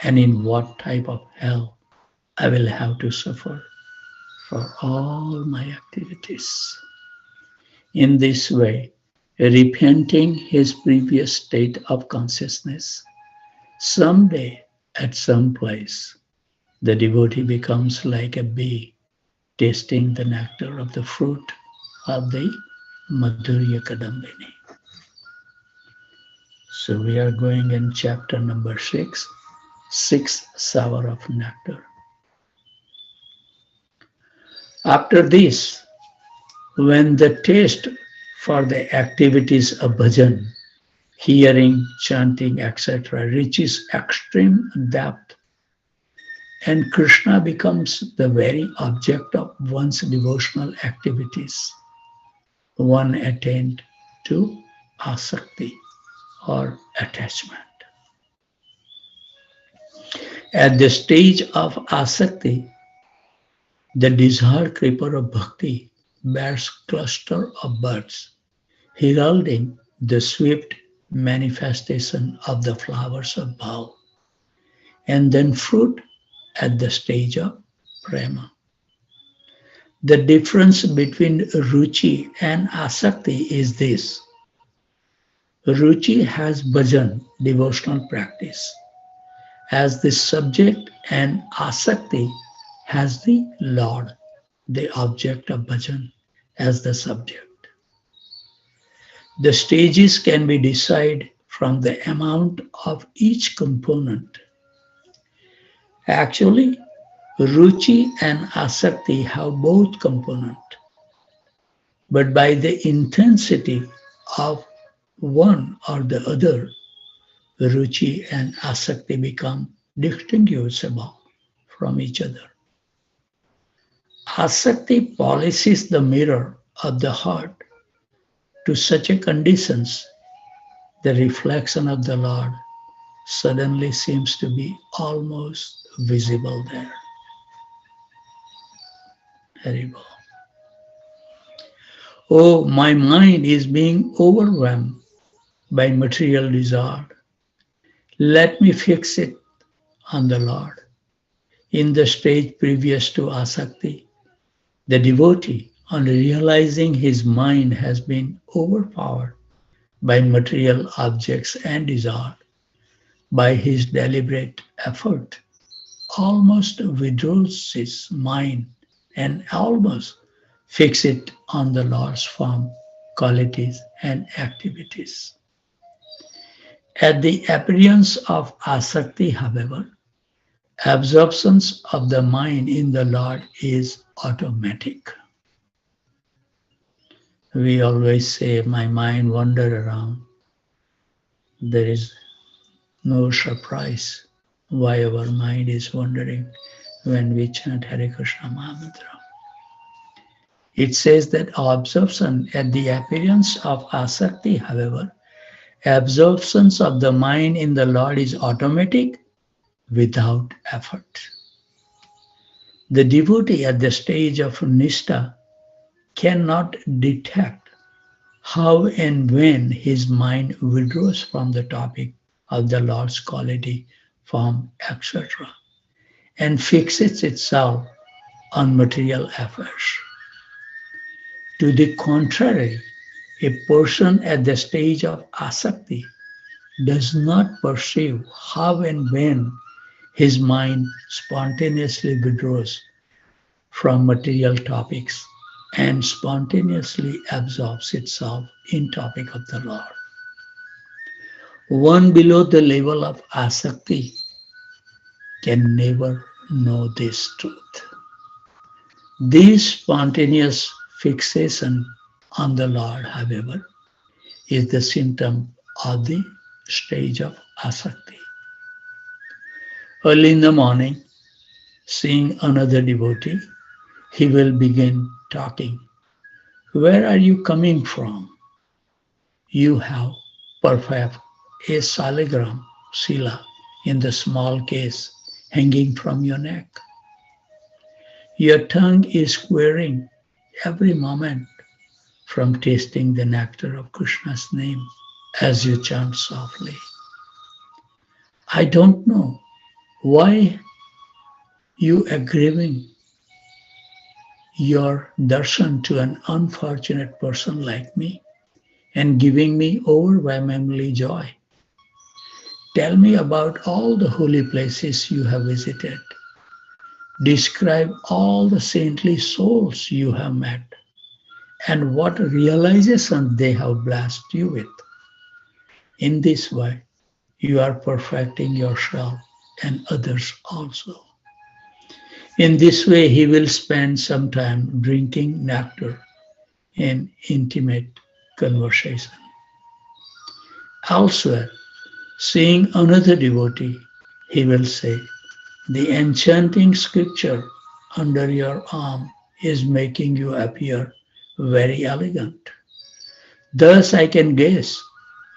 and in what type of hell I will have to suffer for all my activities. In this way, repenting his previous state of consciousness, someday at some place, the devotee becomes like a bee tasting the nectar of the fruit of the Madhurya Kadambini. So we are going in chapter number 6, sixth sour of nectar. After this, when the taste for the activities of bhajan, hearing, chanting, etc., reaches extreme depth, and Krishna becomes the very object of one's devotional activities, one attained to asakti or attachment. At the stage of asakti, the desired creeper of bhakti bears cluster of birds, heralding the swift manifestation of the flowers of bhav, and then fruit at the stage of prema. The difference between ruchi and asakti is this. Ruchi has bhajan, devotional practice, as the subject, and asakti has the Lord, the object of bhajan, as the subject. The stages can be decided from the amount of each component. Actually, ruchi and asakti have both components, but by the intensity of one or the other, ruchi and asakti become distinguishable from each other. Asakti polishes the mirror of the heart to such a conditions, the reflection of the Lord suddenly seems to be almost visible there. Haribol. Oh, my mind is being overwhelmed by material desire. Let me fix it on the Lord. In the stage previous to asakti, the devotee, on realizing his mind has been overpowered by material objects and desire, by his deliberate effort, almost withdraws his mind and almost fix it on the Lord's form, qualities, and activities. At the appearance of asakti, however, absorptions of the mind in the Lord is automatic. We always say, my mind wandered around. There is no surprise why our mind is wandering when we chant Hare Krishna Mahamantra. It says that absorption at the appearance of asakti, however, absorptions of the mind in the Lord is automatic without effort. The devotee at the stage of nishta cannot detect how and when his mind withdraws from the topic of the Lord's quality, form, etc., and fixes itself on material affairs. To the contrary, a person at the stage of asakti does not perceive how and when his mind spontaneously withdraws from material topics and spontaneously absorbs itself in topic of the Lord. One below the level of asakti can never know this truth. This spontaneous fixation on the Lord, however, is the symptom of the stage of asakti. Early in the morning, seeing another devotee, he will begin talking Where are you coming from? You have perhaps a salagram, sila, in the small case hanging from your neck. Your tongue is quivering every moment from tasting the nectar of Krishna's name as you chant softly. I don't know why you are giving your darshan to an unfortunate person like me and giving me overwhelmingly joy. Tell me about all the holy places you have visited. Describe all the saintly souls you have met and what realization they have blessed you with. In this way, you are perfecting yourself and others also. In this way, he will spend some time drinking nectar in intimate conversation. Elsewhere, seeing another devotee, he will say, the enchanting scripture under your arm is making you appear very elegant. Thus I can guess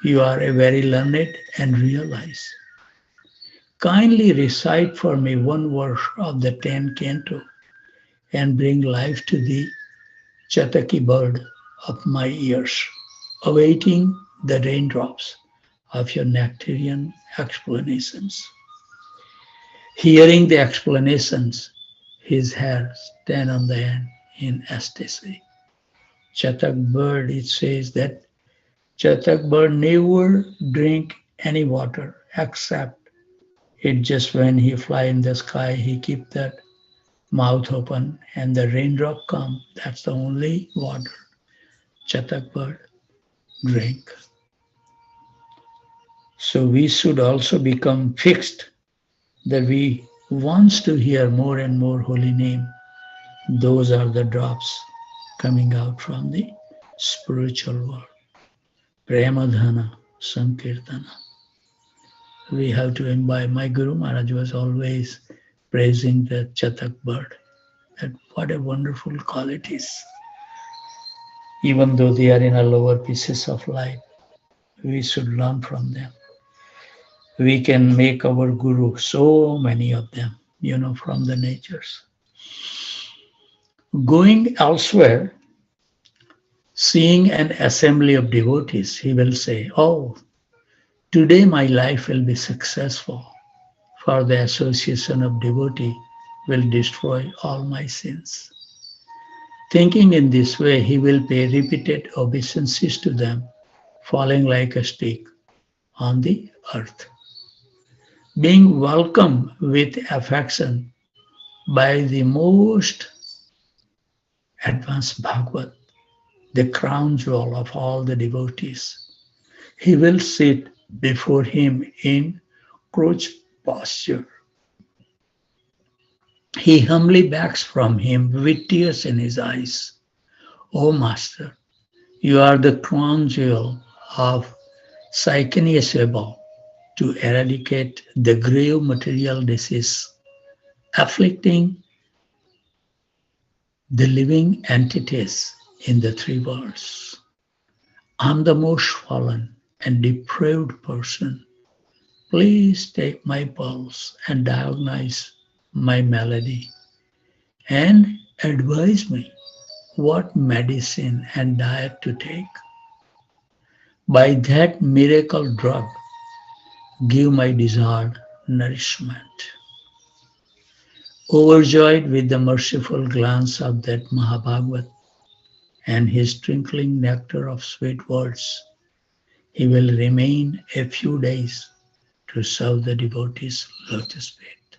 you are a very learned and realized. Kindly recite for me one verse of the 10th canto and bring life to the chataki bird of my ears, awaiting the raindrops of your nectarian explanations. Hearing the explanations, his hair stand on the end in ecstasy. Chatak bird, it says that Chatak bird never drink any water except it just when he fly in the sky, he keep that mouth open and the raindrop come. That's the only water Chatak bird drink. So we should also become fixed that we wants to hear more and more holy name. Those are the drops coming out from the spiritual world. Premadhana Sankirtana. We have to imbibe. My Guru Maharaj was always praising the Chatak bird. That what a wonderful qualities. Even though they are in a lower pieces of life, we should learn from them. We can make our Guru, so many of them, from the natures. Going elsewhere, seeing an assembly of devotees, he will say, oh, today my life will be successful, for the association of devotee will destroy all my sins. Thinking in this way, he will pay repeated obeisances to them, falling like a stick on the earth. Being welcomed with affection by the most advanced Bhagavad, the crown jewel of all the devotees, he will sit before him in crouch posture. He humbly begs from him with tears in his eyes. O Master, you are the crown jewel of Saikanya Seva to eradicate the grave material disease afflicting the living entities in the three worlds. I'm the most fallen and depraved person. Please take my pulse and diagnose my malady and advise me what medicine and diet to take. By that miracle drug, give my desired nourishment. Overjoyed with the merciful glance of that Mahabhagavat and his twinkling nectar of sweet words, he will remain a few days to serve the devotees' lotus feet.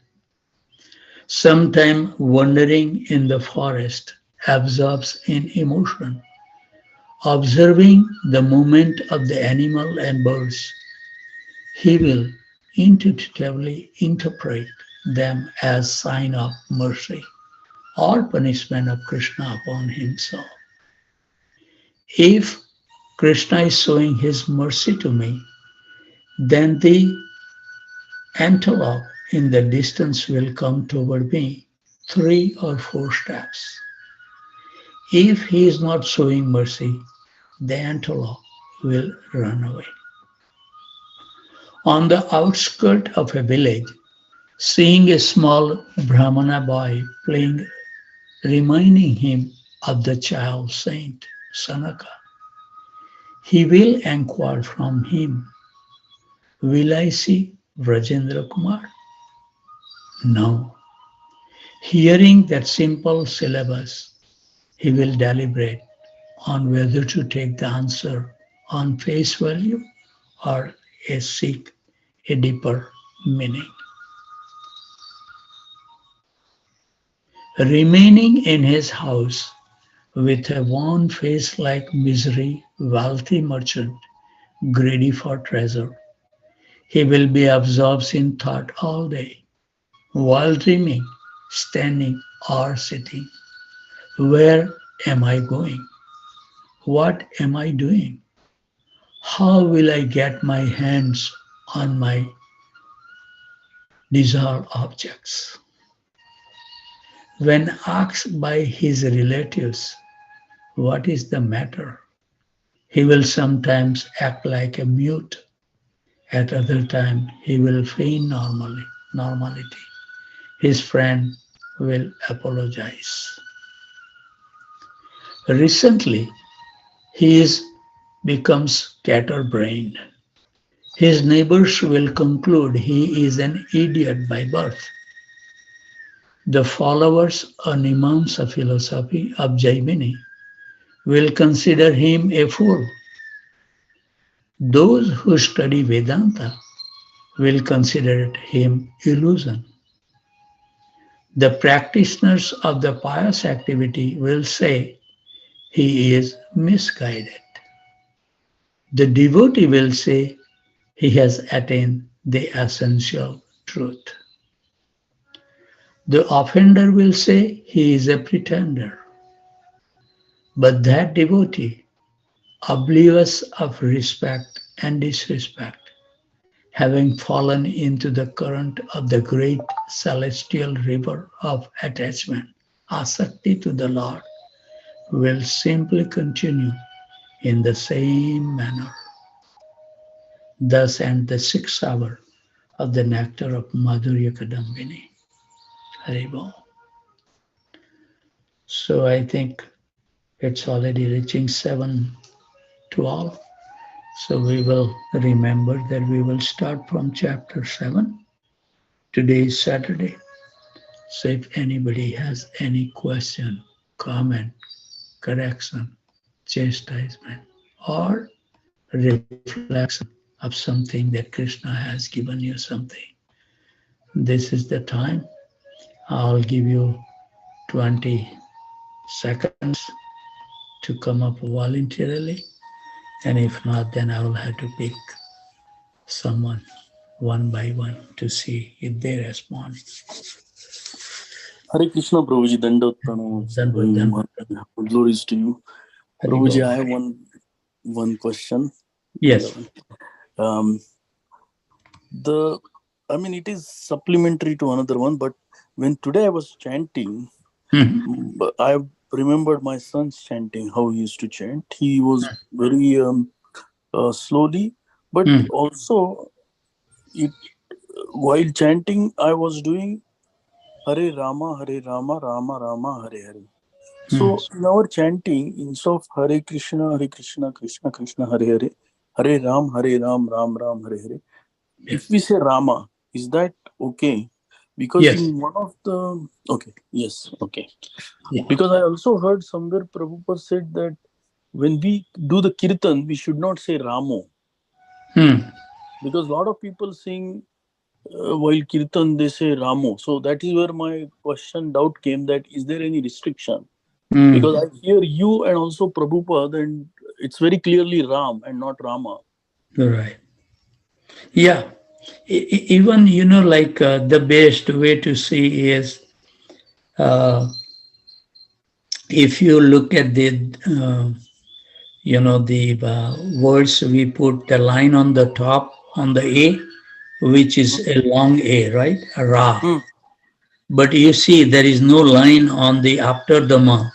Sometime wandering in the forest, absorbs in emotion, observing the movement of the animal and birds, he will intuitively interpret them as sign of mercy or punishment of Krishna upon himself. If Krishna is showing his mercy to me, then the antelope in the distance will come toward me 3 or 4 steps. If he is not showing mercy, the antelope will run away. On the outskirts of a village, seeing a small Brahmana boy playing, reminding him of the child saint Sanaka, he will inquire from him, will I see Vrajendra Kumar? No. Hearing that simple syllabus, he will deliberate on whether to take the answer on face value or seek a deeper meaning. Remaining in his house with a worn face like misery, wealthy merchant, greedy for treasure, he will be absorbed in thought all day, while dreaming, standing or sitting. Where am I going? What am I doing? How will I get my hands on my desired objects? When asked by his relatives what is the matter, he will sometimes act like a mute. At other times, he will feign normality. His friend will apologize. Recently, he is becomes scatterbrained. His neighbors will conclude he is an idiot by birth. The followers and imams of philosophy of Jaimini will consider him a fool. Those who study Vedanta will consider him illusion. The practitioners of the pious activity will say he is misguided. The devotee will say he has attained the essential truth. The offender will say he is a pretender. But that devotee, oblivious of respect and disrespect, having fallen into the current of the great celestial river of attachment, asakti to the Lord, will simply continue in the same manner. Thus ends the 6th hour of the nectar of Madhurya Kadambini. Haribol. So I think it's already reaching 7:12. So we will remember that we will start from chapter 7. Today is Saturday. So if anybody has any question, comment, correction, chastisement, or reflection of something that Krishna has given you something, this is the time. I'll give you 20 seconds to come up voluntarily. And if not, then I will have to pick someone one by one to see if they respond. Hare Krishna, Prabhuji, Dandot Pranam. Glories to you. Prabhuji, I have one question. Yes. It is supplementary to another one, but when today I was chanting, I remembered my son's chanting, how he used to chant. He was very slowly, but also while chanting, I was doing Hare Rama, Rama Rama, Hare Hare. So in our chanting, instead of Hare Krishna, Krishna Krishna, Hare Hare, Hare Ram, Ram Ram, Hare Hare. If we say Rama, is that okay? Because in one of the... Okay, yes, okay. Yeah. Because I also heard somewhere Prabhupada said that when we do the Kirtan, we should not say Ramo. Because a lot of people sing while Kirtan, they say Ramo. So that is where my doubt came, that is there any restriction? Because I hear you and also Prabhupada, and it's very clearly Ram and not Rama. Right. Yeah. Even, like the best way to see is if you look at the words, we put the line on the top on the A, which is a long A, right? A Ra. But you see there is no line on the after the Ma.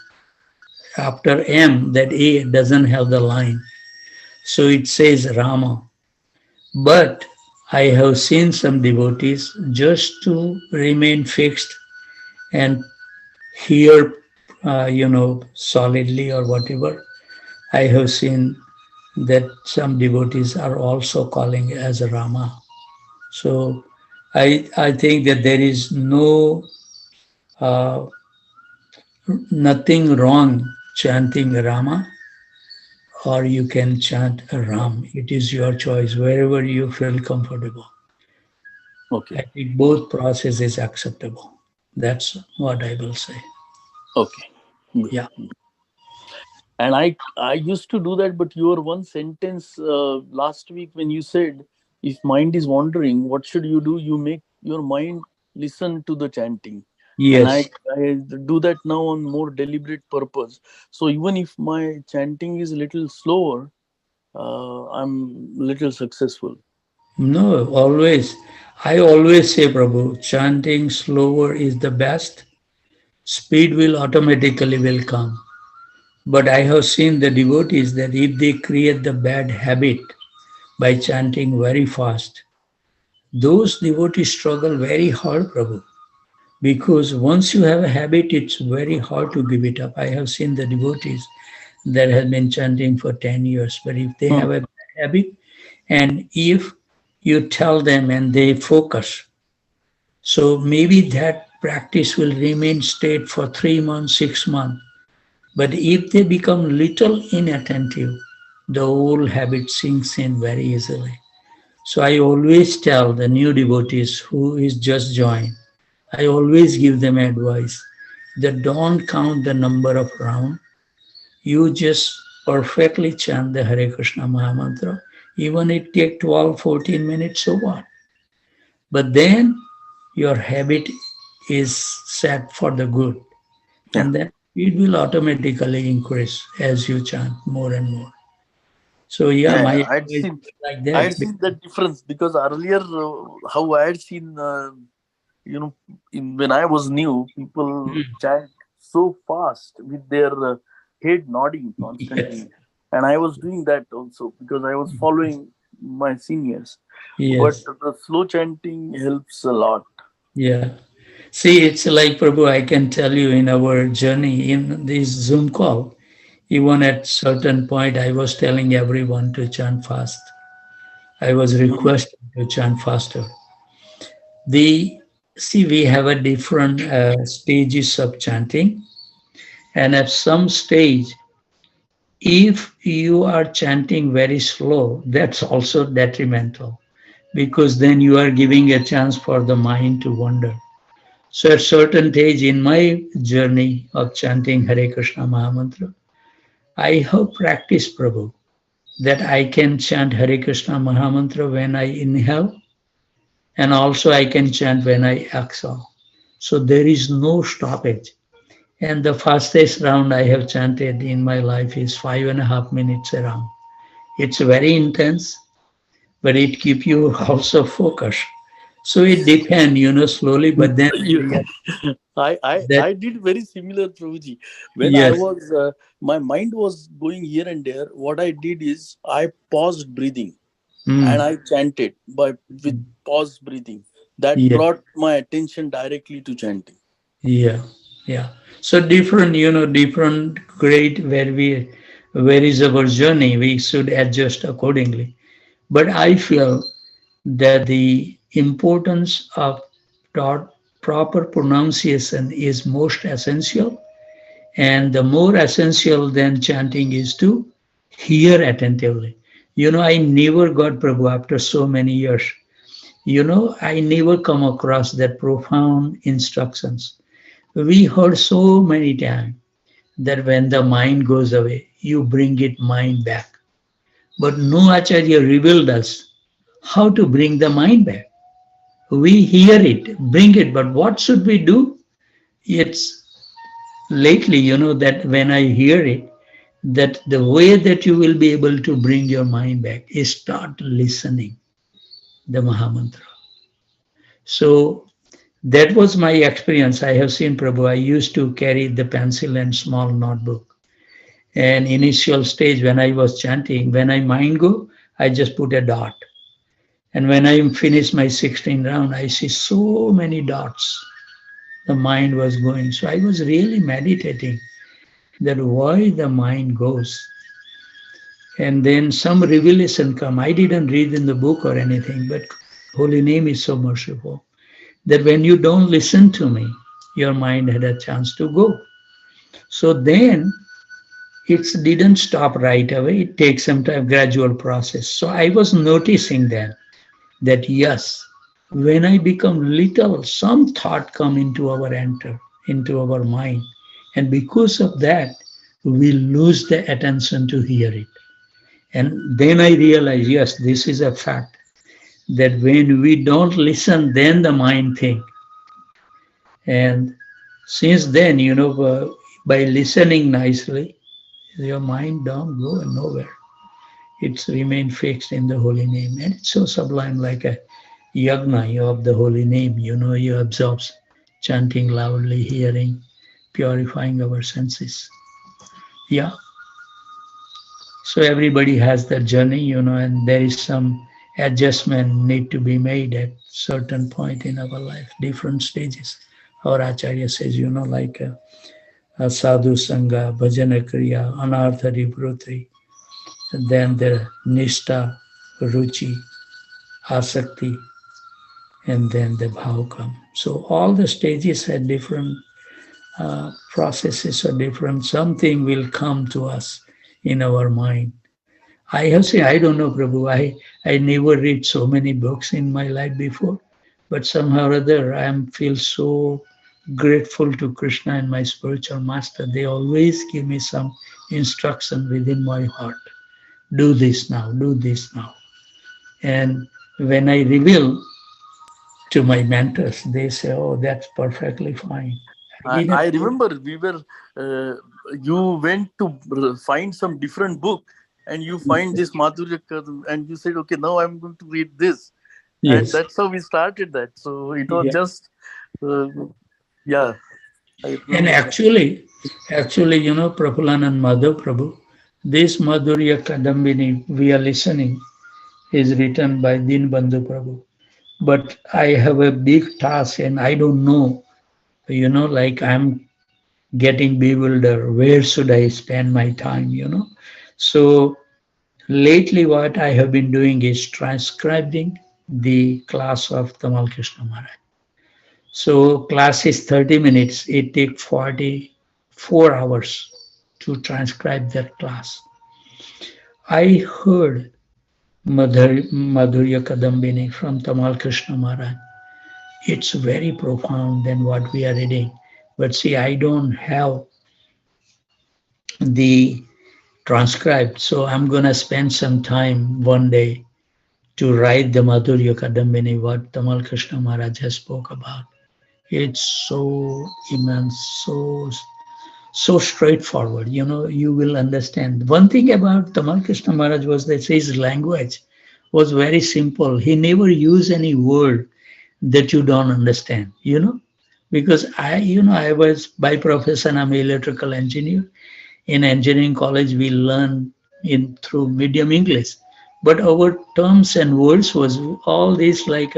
after M, that A doesn't have the line. So it says Rama. But I have seen some devotees just to remain fixed and hear, solidly or whatever. I have seen that some devotees are also calling as Rama. So I think that there is uh, nothing wrong chanting Rama, or you can chant Ram. It is your choice wherever you feel comfortable. Okay. I think both process is acceptable. That's what I will say. Okay. Good. Yeah. And I used to do that, but your one sentence last week when you said, if mind is wandering, what should you do? You make your mind listen to the chanting. And Yes. I do that now on more deliberate purpose. So even if my chanting is a little slower, I'm little successful. No, always. I always say, Prabhu, chanting slower is the best. Speed will automatically will come. But I have seen the devotees that if they create the bad habit by chanting very fast, those devotees struggle very hard, Prabhu. Because once you have a habit, it's very hard to give it up. I have seen the devotees that have been chanting for 10 years, but if they Hmm. have a bad habit, and if you tell them and they focus, so maybe that practice will remain state for 3 months, 6 months. But if they become little inattentive, the old habit sinks in very easily. So I always tell the new devotees who is just joined, I always give them advice that don't count the number of rounds. You just perfectly chant the Hare Krishna Mahamantra. Even it take 12, 14 minutes, so what? But then your habit is set for the good. Yeah. And then it will automatically increase as you chant more and more. So yeah, Yeah, my yeah. advice is like I that. had seen that difference because earlier, how I had seen, when I was new, people chant so fast with their head nodding Yes, constantly, and I was doing that also because I was following my seniors. But yes, the slow chanting helps a lot. yeah. See, it's like Prabhu, I can tell you in our journey in this Zoom call, even at certain point, I was telling everyone to chant fast. I was Mhm. requesting to chant faster. The See, we have a different stages of chanting, and at some stage, if you are chanting very slow, that's also detrimental because then you are giving a chance for the mind to wander. So at certain stage in my journey of chanting Hare Krishna Mahamantra, I have practiced, Prabhu, that I can chant Hare Krishna Mahamantra when I inhale and also I can chant when I exhale. So there is no stoppage. And the fastest round I have chanted in my life is 5.5 minutes around. It's very intense, but it keep you also focused. So it depends, slowly, but then You- yeah, I that did very similar, Prabhuji. When I yes. was, my mind was going here and there. What I did is I paused breathing and Mm, I chanted by with pause breathing. That yeah, brought my attention directly to chanting. yeah, yeah. So different, different grade where is our journey, we should adjust accordingly. But I feel that the importance of taught proper pronunciation is most essential. And the more essential than chanting is to hear attentively. I never got Prabhu after so many years. I never come across that profound instructions. We heard so many times that when the mind goes away, you bring it mind back. But no Acharya revealed us how to bring the mind back. We hear it, bring it, but what should we do? It's lately, that when I hear it, that the way that you will be able to bring your mind back is start listening the Mahamantra. So that was my experience. I have seen Prabhu. I used to carry the pencil and small notebook. And initial stage when I was chanting, when I mind go, I just put a dot. And when I finish my 16 round, I see so many dots. The mind was going. So I was really meditating that why the mind goes. And then some revelation come. I didn't read in the book or anything, but Holy Name is so merciful that when you don't listen to me, your mind had a chance to go. So then it didn't stop right away. It takes some time, gradual process. So I was noticing then that yes, when I become little, some thought come into our enter, into our mind. And because of that, we lose the attention to hear it. And then I realize, yes, this is a fact that when we don't listen, then the mind think. And since then, by listening nicely, your mind don't go nowhere. It's remain fixed in the holy name. And it's so sublime, like a yagna of the holy name. You absorb chanting loudly, hearing, purifying our senses. Yeah. So everybody has their journey, and there is some adjustment need to be made at certain point in our life, different stages. Our Acharya says, like a sadhu sangha, bhajana kriya, anartha vibrutri, then the nishta, ruchi, asakti, and then the bhav come. So all the stages had different processes are different. Something will come to us in our mind. I have seen, I don't know, Prabhu, I never read so many books in my life before, but somehow or other I feel so grateful to Krishna and my spiritual master. They always give me some instruction within my heart. Do this now, do this now. And when I reveal to my mentors, they say, oh, that's perfectly fine. I didn't. I remember you went to find some different book, and you find this Madhurya Kadam, and you said, okay, now I'm going to read this. And Yes. that's how we started that. So it was Yeah. just, yeah. I And remember. actually, Prafulan Madhav Prabhu, this Madhurya Kadambini we are listening is written by Dinbandhu Prabhu. But I have a big task and I don't know, like I'm getting bewildered. Where should I spend my time? So lately what I have been doing is transcribing the class of Tamal Krishna Maharaj. So class is 30 minutes. It takes 44 hours to transcribe that class. I heard Madhurya Kadambini from Tamal Krishna Maharaj. It's very profound than what we are reading. But see, I don't have the transcribed, so I'm going to spend some time one day to write the Madhurya Kadambini, what Tamal Krishna Maharaj has spoke about. It's so immense, so straightforward. You will understand. One thing about Tamal Krishna Maharaj was that his language was very simple. He never used any word that you don't understand. Because I was by profession, I'm an electrical engineer. In engineering college, we learn in through medium English. But our terms and words was all this like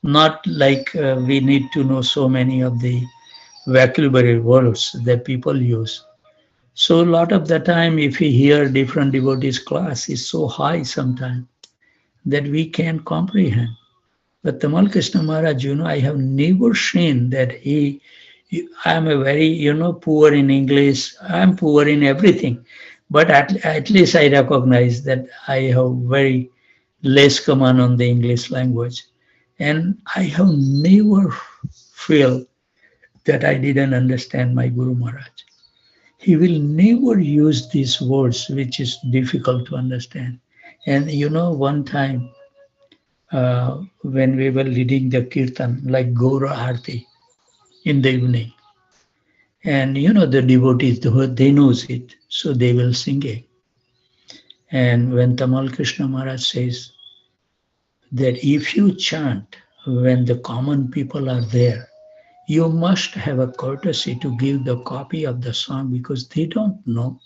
not like we need to know so many of the vocabulary words that people use. So a lot of the time, if we hear different devotees class, is so high sometimes that we can't comprehend. But Tamal Krishna Maharaj, I have never seen that I'm a very, poor in English. I'm poor in everything. But at least I recognize that I have very less command on the English language. And I have never feel that I didn't understand my Guru Maharaj. He will never use these words, which is difficult to understand. And one time when we were leading the kirtan, like Gaura Arti in the evening, and the devotees, they knows it, so they will sing it. And when Tamal Krishna Maharaj says that if you chant when the common people are there, you must have a courtesy to give the copy of the song because they don't know.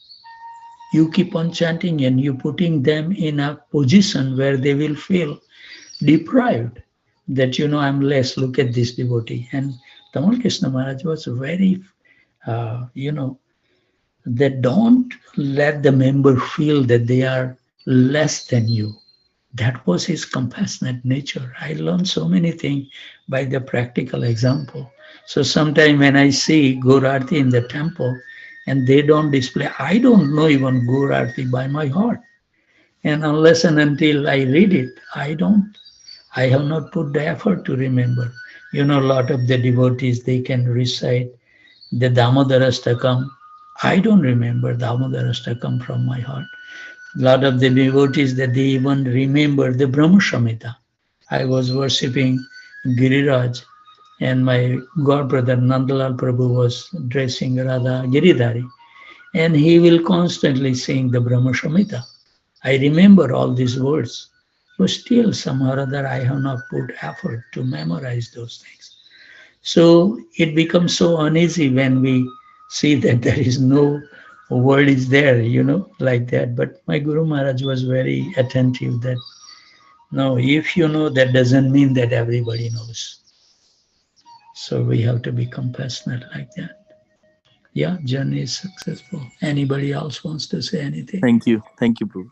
You keep on chanting and you putting them in a position where they will feel deprived, that I'm less, look at this devotee. And Tamal Krishna Maharaj was very that don't let the member feel that they are less than you. That was his compassionate nature. I learned so many things by the practical example. So sometimes when I see Gaurarti in the temple and they don't display, I don't know even Gaurarti by my heart. And unless and until I read it, I have not put the effort to remember. A lot of the devotees, they can recite the Damodarastakam. I don't remember Damodarastakam from my heart. A lot of the devotees that they even remember the Brahma Samhita. I was worshipping Giriraj and my god brother Nandalal Prabhu was dressing Radha Giridhari and he will constantly sing the Brahma Samhita. I remember all these words, but still somehow or other I have not put effort to memorize those things. So it becomes so uneasy when we see that there is no word is there, like that. But my Guru Maharaj was very attentive that no, if you know, that doesn't mean that everybody knows. So we have to be compassionate like that. Yeah, journey is successful. Anybody else wants to say anything? Thank you, Prabhu.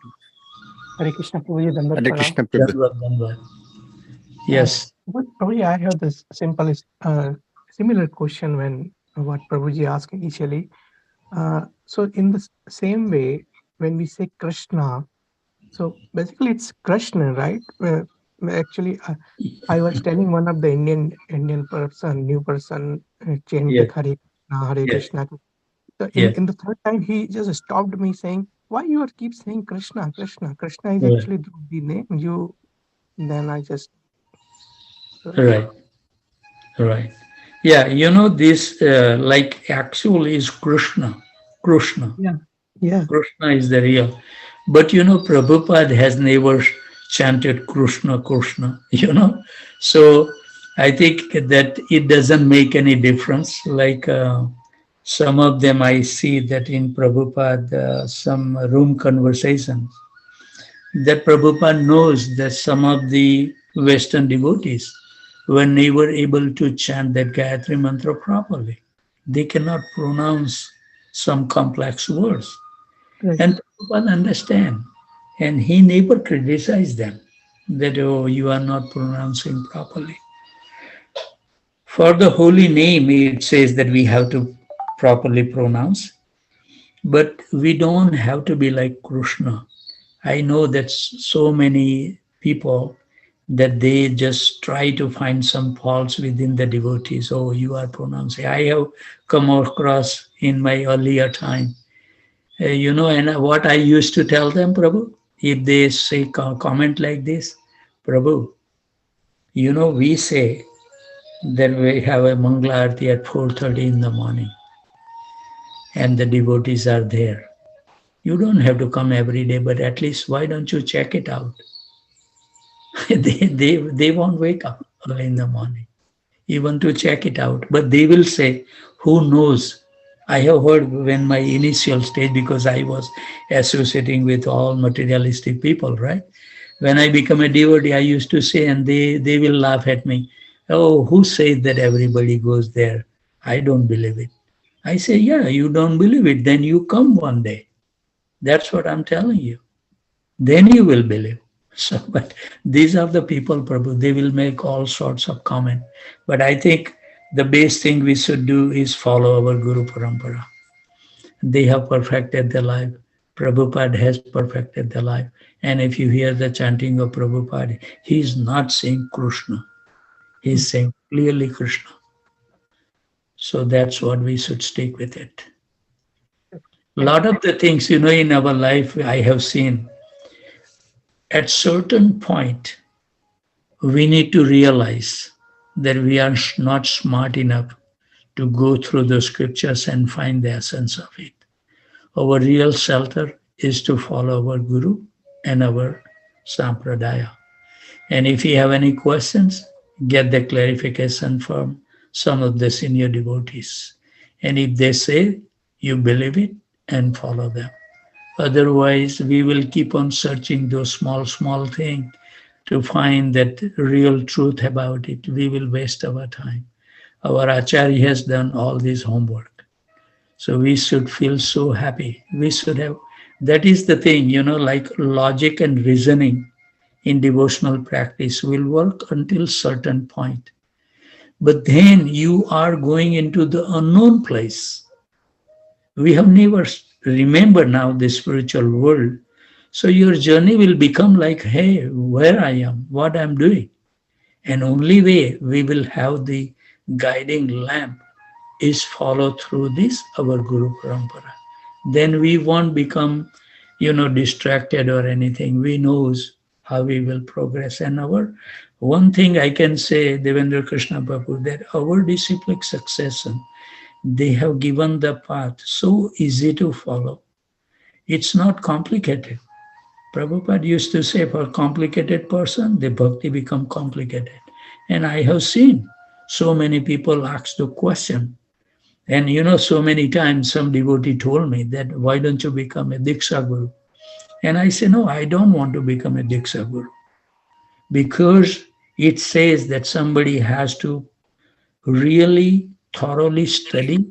Hare Krishna, Prabhuji, Dandat Hare Pranam. Krishna Prabhu. Dhanwad, dhanwad. Uh, Yes. Prabhuji, I have this simple, similar question when what Prabhuji asked initially. So in the same way, when we say Krishna, so basically it's Krishna, right? Actually, I was telling one of the Indian person, new person, chant Yes. Hare Yes. Krishna. So Yes. in the third time, he just stopped me saying, "Why you are keep saying Krishna, Krishna? Krishna is Right. actually the name you." Then I just Right. Right. Yeah, this like actually is Krishna. Krishna. yeah, yeah, Krishna is the real. But Prabhupada has never chanted Krishna, Krishna, So I think that it doesn't make any difference. Like some of them I see that in Prabhupada, some room conversations, that Prabhupada knows that some of the Western devotees were never able to chant that Gayatri Mantra properly. They cannot pronounce some complex words. right, And Prabhupada understand. And he never criticized them that, oh, you are not pronouncing properly. For the holy name, it says that we have to properly pronounce, but we don't have to be like Krishna. I know that so many people that they just try to find some faults within the devotees. Oh, you are pronouncing. I have come across in my earlier time, and what I used to tell them, Prabhu, if they say comment like this, Prabhu, we say that we have a Mangala Arati at 4:30 in the morning, and the devotees are there. You don't have to come every day, but at least why don't you check it out? they won't wake up early in the morning, even to check it out. But they will say, who knows? I have heard when my initial stage, because I was associating with all materialistic people, right? When I become a devotee, I used to say, and they will laugh at me, oh, who says that everybody goes there? I don't believe it. I say, yeah, you don't believe it, then you come one day. That's what I'm telling you. Then you will believe. So, but these are the people, Prabhu, they will make all sorts of comment. But I think the best thing we should do is follow our Guru Parampara. They have perfected their life. Prabhupada has perfected their life. And if you hear the chanting of Prabhupada, he is not saying Krishna. He is saying clearly Krishna. So that's what we should stick with it. A lot of the things, in our life, I have seen at certain point, we need to realize that we are not smart enough to go through the scriptures and find the essence of it. Our real shelter is to follow our Guru and our Sampradaya. And if you have any questions, get the clarification from some of the senior devotees. And if they say, you believe it and follow them. Otherwise, we will keep on searching those small, small things to find that real truth about it. We will waste our time. Our Acharya has done all this homework. So we should feel so happy. We should have, that is the thing, like logic and reasoning in devotional practice will work until certain point. But then you are going into the unknown place. We have never remembered now the spiritual world. So your journey will become like, hey, where I am, what I'm doing. And only way we will have the guiding lamp is follow through this, our Guru Parampara. Then we won't become, distracted or anything. We knows how we will progress. And our one thing I can say, Devendra Krishna Prabhu, that our disciplic succession, they have given the path so easy to follow. It's not complicated. Prabhupada used to say, for a complicated person, the bhakti become complicated. And I have seen so many people ask the question. And so many times some devotee told me that, why don't you become a Diksha Guru? And I say, no, I don't want to become a Diksha Guru. Because it says that somebody has to really thoroughly study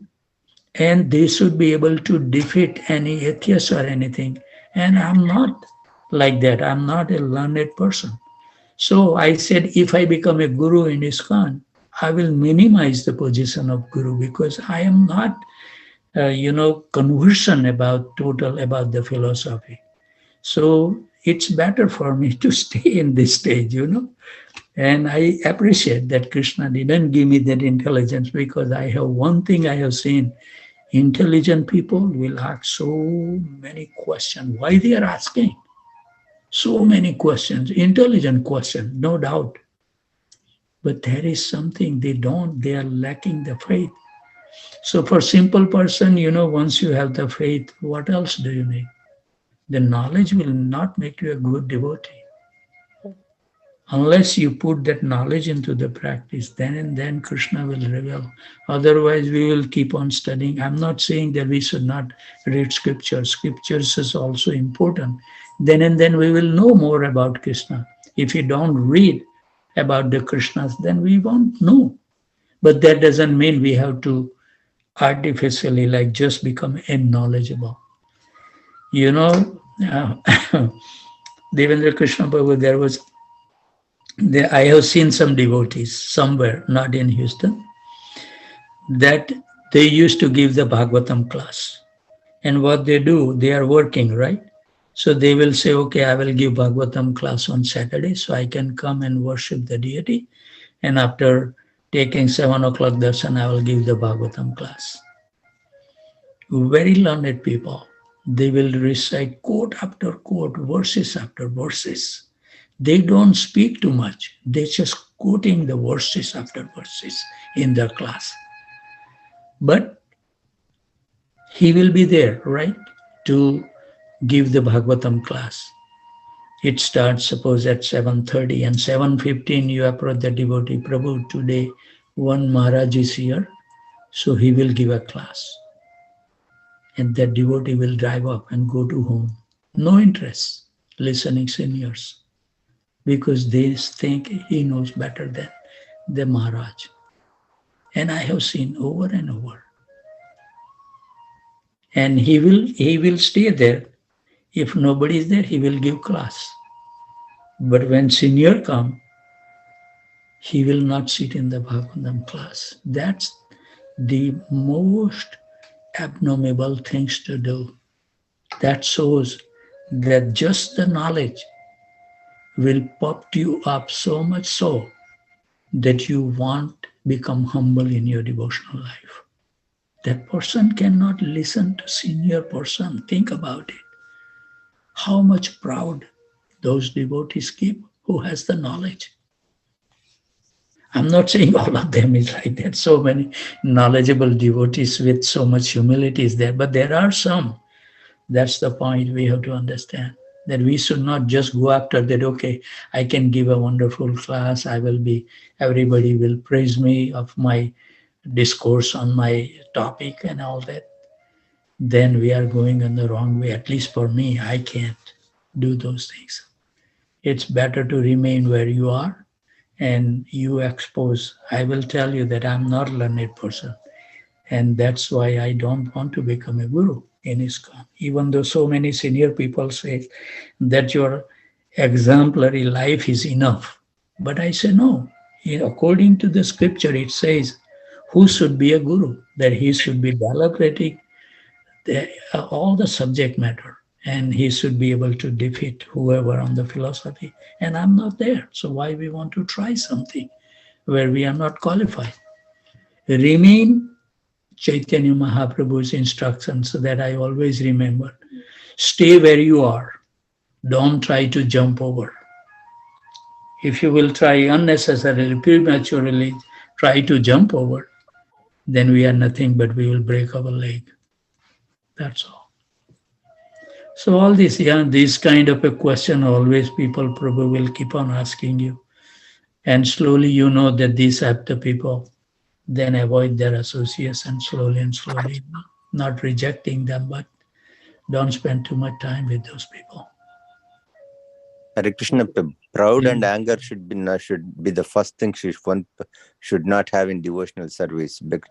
and they should be able to defeat any atheist or anything. And I'm not like that. I'm not a learned person. So I said, if I become a guru in ISKCON, I will minimize the position of guru because I am not, conversant about the philosophy. So it's better for me to stay in this stage, And I appreciate that Krishna didn't give me that intelligence because I have one thing I have seen. Intelligent people will ask so many questions. Why they are asking? So many questions, intelligent questions, no doubt. But there is something they are lacking the faith. So for simple person, once you have the faith, what else do you need? The knowledge will not make you a good devotee. Unless you put that knowledge into the practice, then and then Krishna will reveal. Otherwise, we will keep on studying. I'm not saying that we should not read scriptures. Scriptures is also important. Then and then we will know more about Krishna. If we don't read about the Krishnas, then we won't know. But that doesn't mean we have to artificially just become knowledgeable. Devendra Krishna Prabhu, I have seen some devotees somewhere, not in Houston, that they used to give the Bhagavatam class. And what they do, they are working, right? So they will say, okay, I will give Bhagavatam class on Saturday so I can come and worship the deity. And after taking 7 o'clock darshan, I will give the Bhagavatam class. Very learned people. They will recite quote after quote, verses after verses. They don't speak too much. They're just quoting the verses after verses in their class. But he will be there, right, to give the Bhagavatam class. It starts, suppose, at 7:30 and 7:15 you approach the devotee, Prabhu, today one Maharaj is here, so he will give a class. And that devotee will drive up and go to home. No interest, listening seniors, because they think he knows better than the Maharaj. And I have seen over and over. And he will stay there. If nobody is there, he will give class. But when senior come, he will not sit in the Bhagavatam class. That's the most abnormal things to do. That shows that just the knowledge will pop you up so much so that you won't become humble in your devotional life. That person cannot listen to senior person. Think about it. How much proud those devotees keep who has the knowledge. I'm not saying all of them is like that. So many knowledgeable devotees with so much humility is there. But there are some. That's the point we have to understand. That we should not just go after that, okay, I can give a wonderful class, everybody will praise me of my discourse on my topic and all that, then we are going in the wrong way. At least for me, I can't do those things. It's better to remain where you are and you expose. I will tell you that I'm not a learned person. And that's why I don't want to become a guru in ISKCON. Even though so many senior people say that your exemplary life is enough. But I say no. According to the scripture, it says who should be a guru? That he should be deliberating all the subject matter and he should be able to defeat whoever on the philosophy. And I'm not there. So why we want to try something where we are not qualified? Remain Chaitanya Mahaprabhu's instructions that I always remember. Stay where you are. Don't try to jump over. If you will try unnecessarily, prematurely, try to jump over, then we are nothing but we will break our leg. That's all. So all this, this kind of a question always people probably will keep on asking you. And slowly you know that these type of people then avoid their association slowly and slowly, not rejecting them, but don't spend too much time with those people. Hare Krishna, proud and anger should be the first thing one should not have in devotional service. But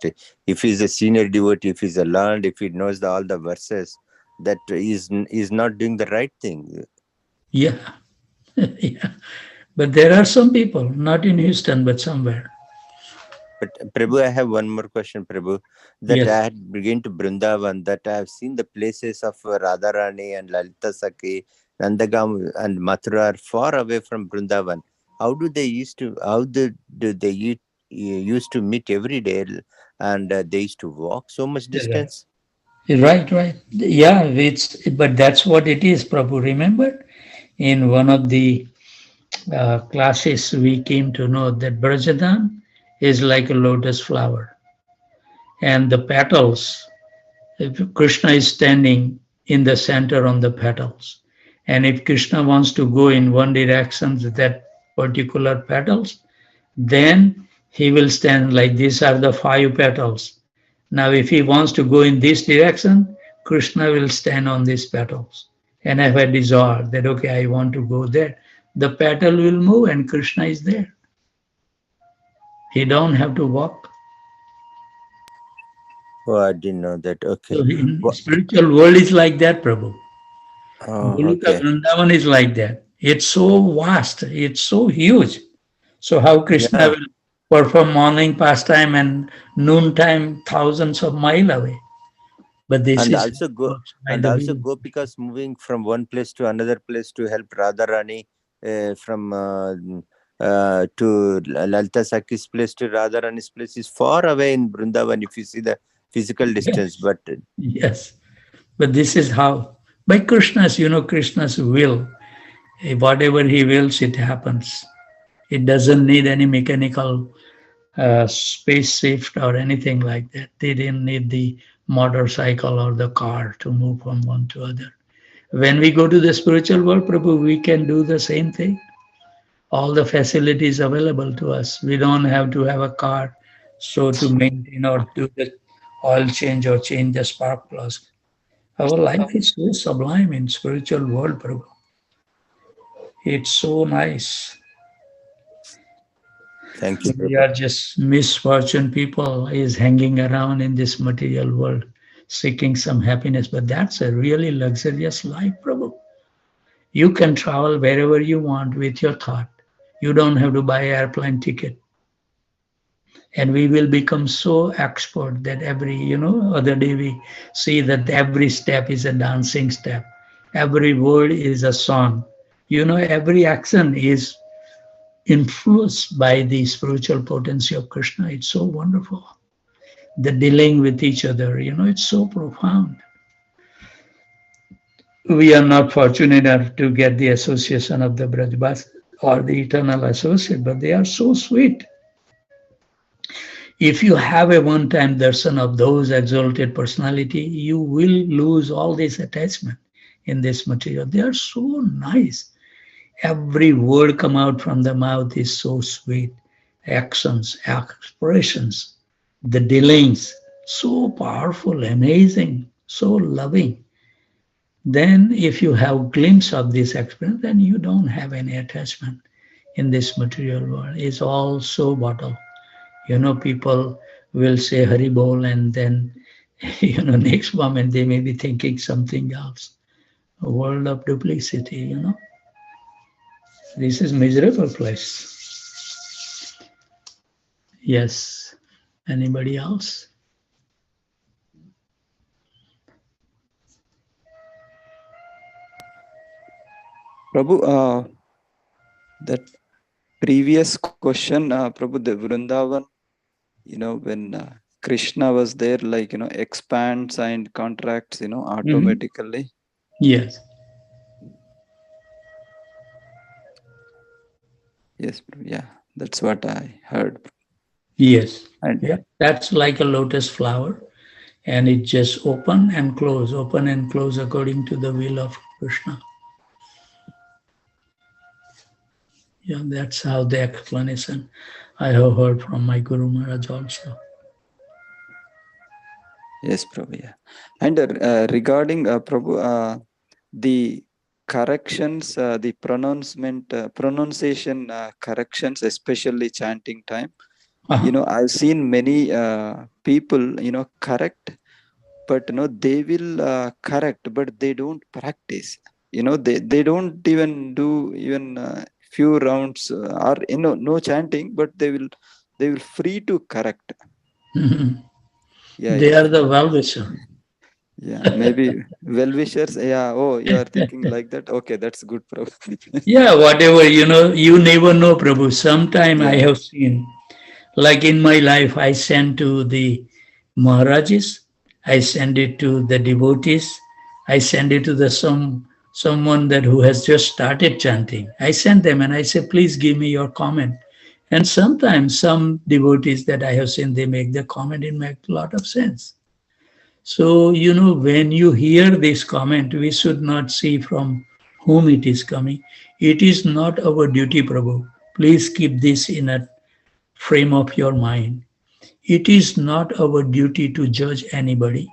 if he's a senior devotee, if he's a learned, if he knows all the verses, that is not doing the right thing. Yeah, yeah. But there are some people, not in Houston, but somewhere. But Prabhu, I have one more question, Prabhu. That yes. I had begun to Vrindavan, that I have seen the places of Radharani and Lalita Sakhi, Nandagam and Mathura are far away from Vrindavan. How do they used to meet every day, and they used to walk so much distance? Right. Yeah, but that's what it is, Prabhu. Remember, in one of the classes, we came to know that Brajadan is like a lotus flower. And the petals, if Krishna is standing in the center on the petals. And if Krishna wants to go in one direction, that particular petals, then he will stand like these are the 5 petals. Now, if he wants to go in this direction, Krishna will stand on these petals and have a desire that, okay, I want to go there. The petal will move and Krishna is there. He don't have to walk. Oh, I didn't know that. Okay. So in spiritual world is like that, Prabhu. Okay. Vrindavan is like that. It's so vast. It's so huge. So how Krishna will perform morning pastime and noontime thousands of miles away. But this and is also go Gopikas moving from one place to another place to help Radharani from to Lalita Sakhi's place to Radharani's place is far away in Vrindavan if you see the physical distance. Yes. But this is how by Krishna's, Krishna's will, whatever he wills, it happens. It doesn't need any mechanical space shift or anything like that. They didn't need the motorcycle or the car to move from one to other. When we go to the spiritual world, Prabhu, we can do the same thing. All the facilities available to us. We don't have to have a car so to maintain or do the oil change or change the spark plugs. Our life is so sublime in spiritual world, Prabhu. It's so nice. Thank you. We are just misfortune people is hanging around in this material world, seeking some happiness, but that's a really luxurious life, Prabhu. You can travel wherever you want with your thought. You don't have to buy an airplane ticket. And we will become so expert that every, other day we see that every step is a dancing step. Every word is a song. Every action is influenced by the spiritual potency of Krishna. It's so wonderful. The dealing with each other, it's so profound. We are not fortunate enough to get the association of the Brajbas or the eternal associate, but they are so sweet. If you have a one-time darshan of those exalted personality, you will lose all this attachment in this material. They are so nice. Every word come out from the mouth is so sweet. Actions, expressions, the dealings, so powerful, amazing, so loving. Then if you have glimpse of this experience, then you don't have any attachment in this material world. It's all so bottle. People will say Hari Bol, and then, next moment they may be thinking something else. A world of duplicity. This is miserable place. Yes. Anybody else? Prabhu, that previous question, Prabhu, the Vrindavan, when Krishna was there, like, expands and contracts, automatically. Yes. Yes, Prabhu, yeah, that's what I heard. Yes. And Yeah. That's like a lotus flower, and it just open and close according to the will of Krishna. Yeah, that's how the explanation I have heard from my Guru Maharaj also. yes, Prabhu, yeah. And regarding Prabhu, the corrections, the pronunciation corrections, especially chanting time. I've seen many people, correct, but they will correct, but they don't practice. They don't even do even few rounds or no chanting, but they will free to correct. Yeah, They yeah. are the well-wisher. Yeah, maybe well-wishers. Yeah. Oh, you are thinking like that. Okay, that's good, Prabhu. Yeah, whatever, you never know, Prabhu. Sometime I Yeah. have seen, like in my life, I send to the Maharajas, I send it to the devotees, I send it to the someone that who has just started chanting. I send them and I say, please give me your comment. And sometimes some devotees that I have seen, they make the comment, it makes a lot of sense. So, when you hear this comment, we should not see from whom it is coming. It is not our duty, Prabhu. Please keep this in a frame of your mind. It is not our duty to judge anybody.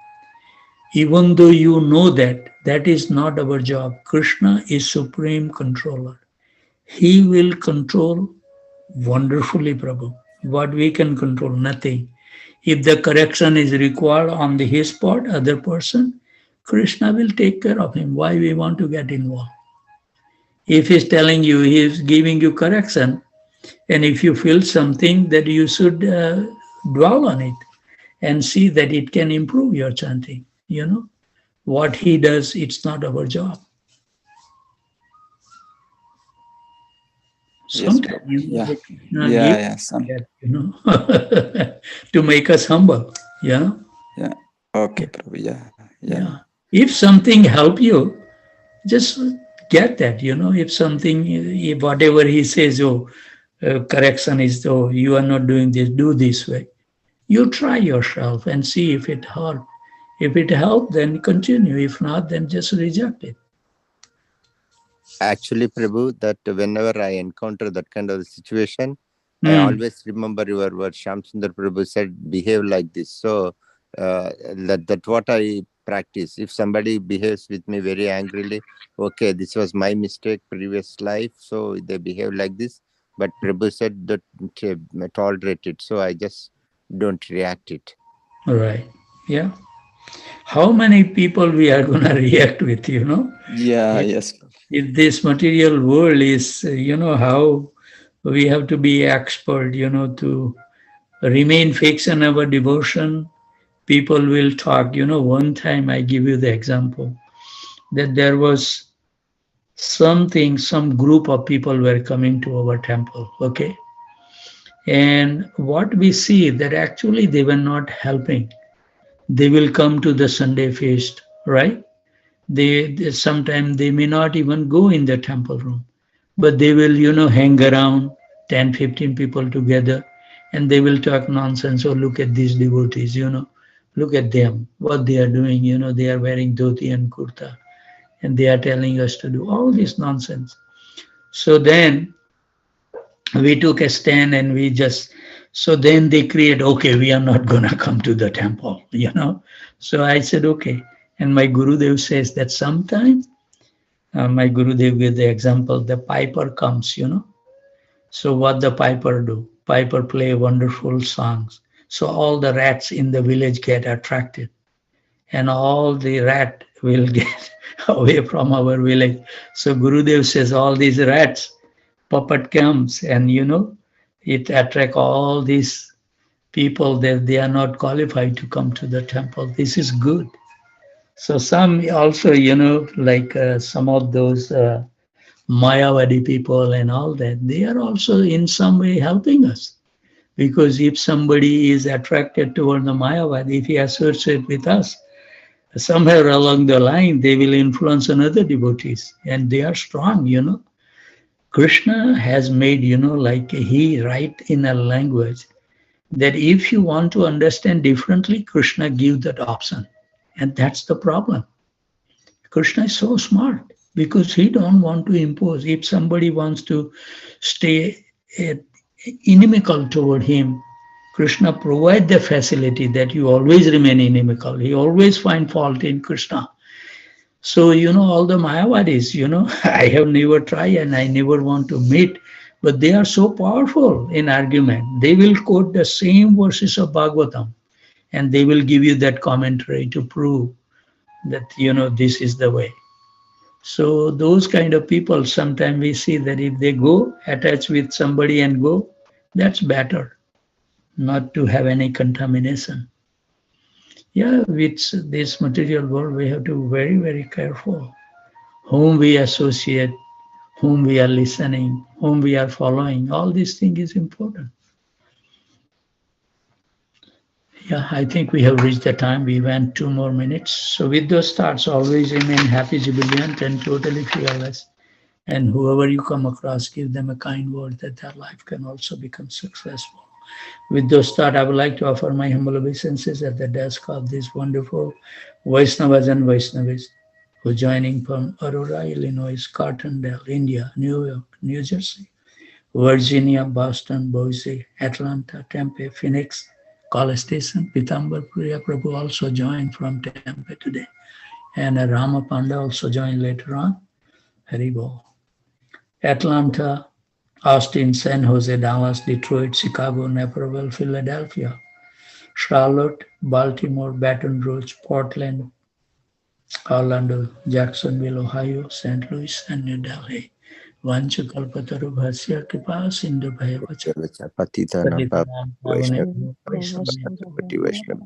Even though you know that, that is not our job. Krishna is supreme controller. He will control wonderfully, Prabhu. What we can control, nothing. If the correction is required on his part, other person, Krishna will take care of him. Why we want to get involved? If he's telling you, he's giving you correction, and if you feel something that you should dwell on it and see that it can improve your chanting, what he does, it's not our job. Yes, Sometimes Prabhu. Yeah. Krishna Yeah, gives yeah. Some. that, to make us humble. Yeah. Yeah. Okay, Prabhu. Yeah. Yeah. Yeah. If something help you, just get that. If something, if whatever he says, correction is, you are not doing this, do this way. You try yourself and see if it help. If it help, then continue. If not, then just reject it. Actually, Prabhu, that whenever I encounter that kind of situation, I always remember your word. Shamsundar Prabhu said, behave like this. So that what I practice. If somebody behaves with me very angrily, okay, this was my mistake, previous life. So they behave like this. But Prabhu said that tolerate it. So I just don't react it. All right. Yeah. How many people we are going to react with, Yeah. If, Yes. if this material world is, how we have to be expert, to remain fixed in our devotion. People will talk. One time I give you the example that there was some group of people were coming to our temple, okay? And what we see that actually they were not helping. They will come to the Sunday feast, right? They sometimes they may not even go in the temple room, but they will, hang around 10, 15 people together, and they will talk nonsense. Oh, look at these devotees, look at them, what they are doing, they are wearing dhoti and kurta, and they are telling us to do all this nonsense. So then we took a stand and we just So then they create, okay, we are not going to come to the temple, you know. So I said, okay. And my Gurudev says that sometime, my Gurudev gave the example, the piper comes, you know. So what the piper do? Piper play wonderful songs. So all the rats in the village get attracted, and all the rat will get away from our village. So Gurudev says all these rats, puppet comes, and you know, it attract all these people that they are not qualified to come to the temple. This is good. So some also, you know, like some of those Mayavadi people and all that, they are also in some way helping us. Because if somebody is attracted toward the Mayavadi, if he associates with us, somewhere along the line, they will influence another devotees. And they are strong, you know. Krishna has made, you know, like he write in a language that if you want to understand differently, Krishna gives that option. And that's the problem. Krishna is so smart because he don't want to impose. If somebody wants to stay inimical toward him, Krishna provide the facility that you always remain inimical. He always find fault in Krishna. So, you know, all the Mayavadis, you know, I have never tried and I never want to meet, but they are so powerful in argument. They will quote the same verses of Bhagavatam and they will give you that commentary to prove that, you know, this is the way. So those kind of people, sometimes we see that if they go attach with somebody and go, that's better, not to have any contamination. Yeah, with this material world, we have to be very, very careful whom we associate, whom we are listening, whom we are following. All these things is important. Yeah, I think we have reached the time. We went 2 more minutes. So with those thoughts, always remain happy, jubilant, and totally fearless. And whoever you come across, give them a kind word that their life can also become successful. With those thoughts, I would like to offer my humble obeisances at the desk of these wonderful Vaishnavas and Vaishnavis who are joining from Aurora, Illinois, Cartondale, India, New York, New Jersey, Virginia, Boston, Boise, Atlanta, Tempe, Phoenix, College Station, Pitambar, Priya Prabhu also joined from Tempe today. And Rama Panda also joined later on. Haribol. Atlanta, Austin, San Jose, Dallas, Detroit, Chicago, Naperville, Philadelphia, Charlotte, Baltimore, Baton Rouge, Portland, Orlando, Jacksonville, Ohio, St. Louis, and New Delhi. Vanchakalpatarubhasya kripa sindhu bhayavacha Patitana Patitanam Pavane Vaishnava Vaishnava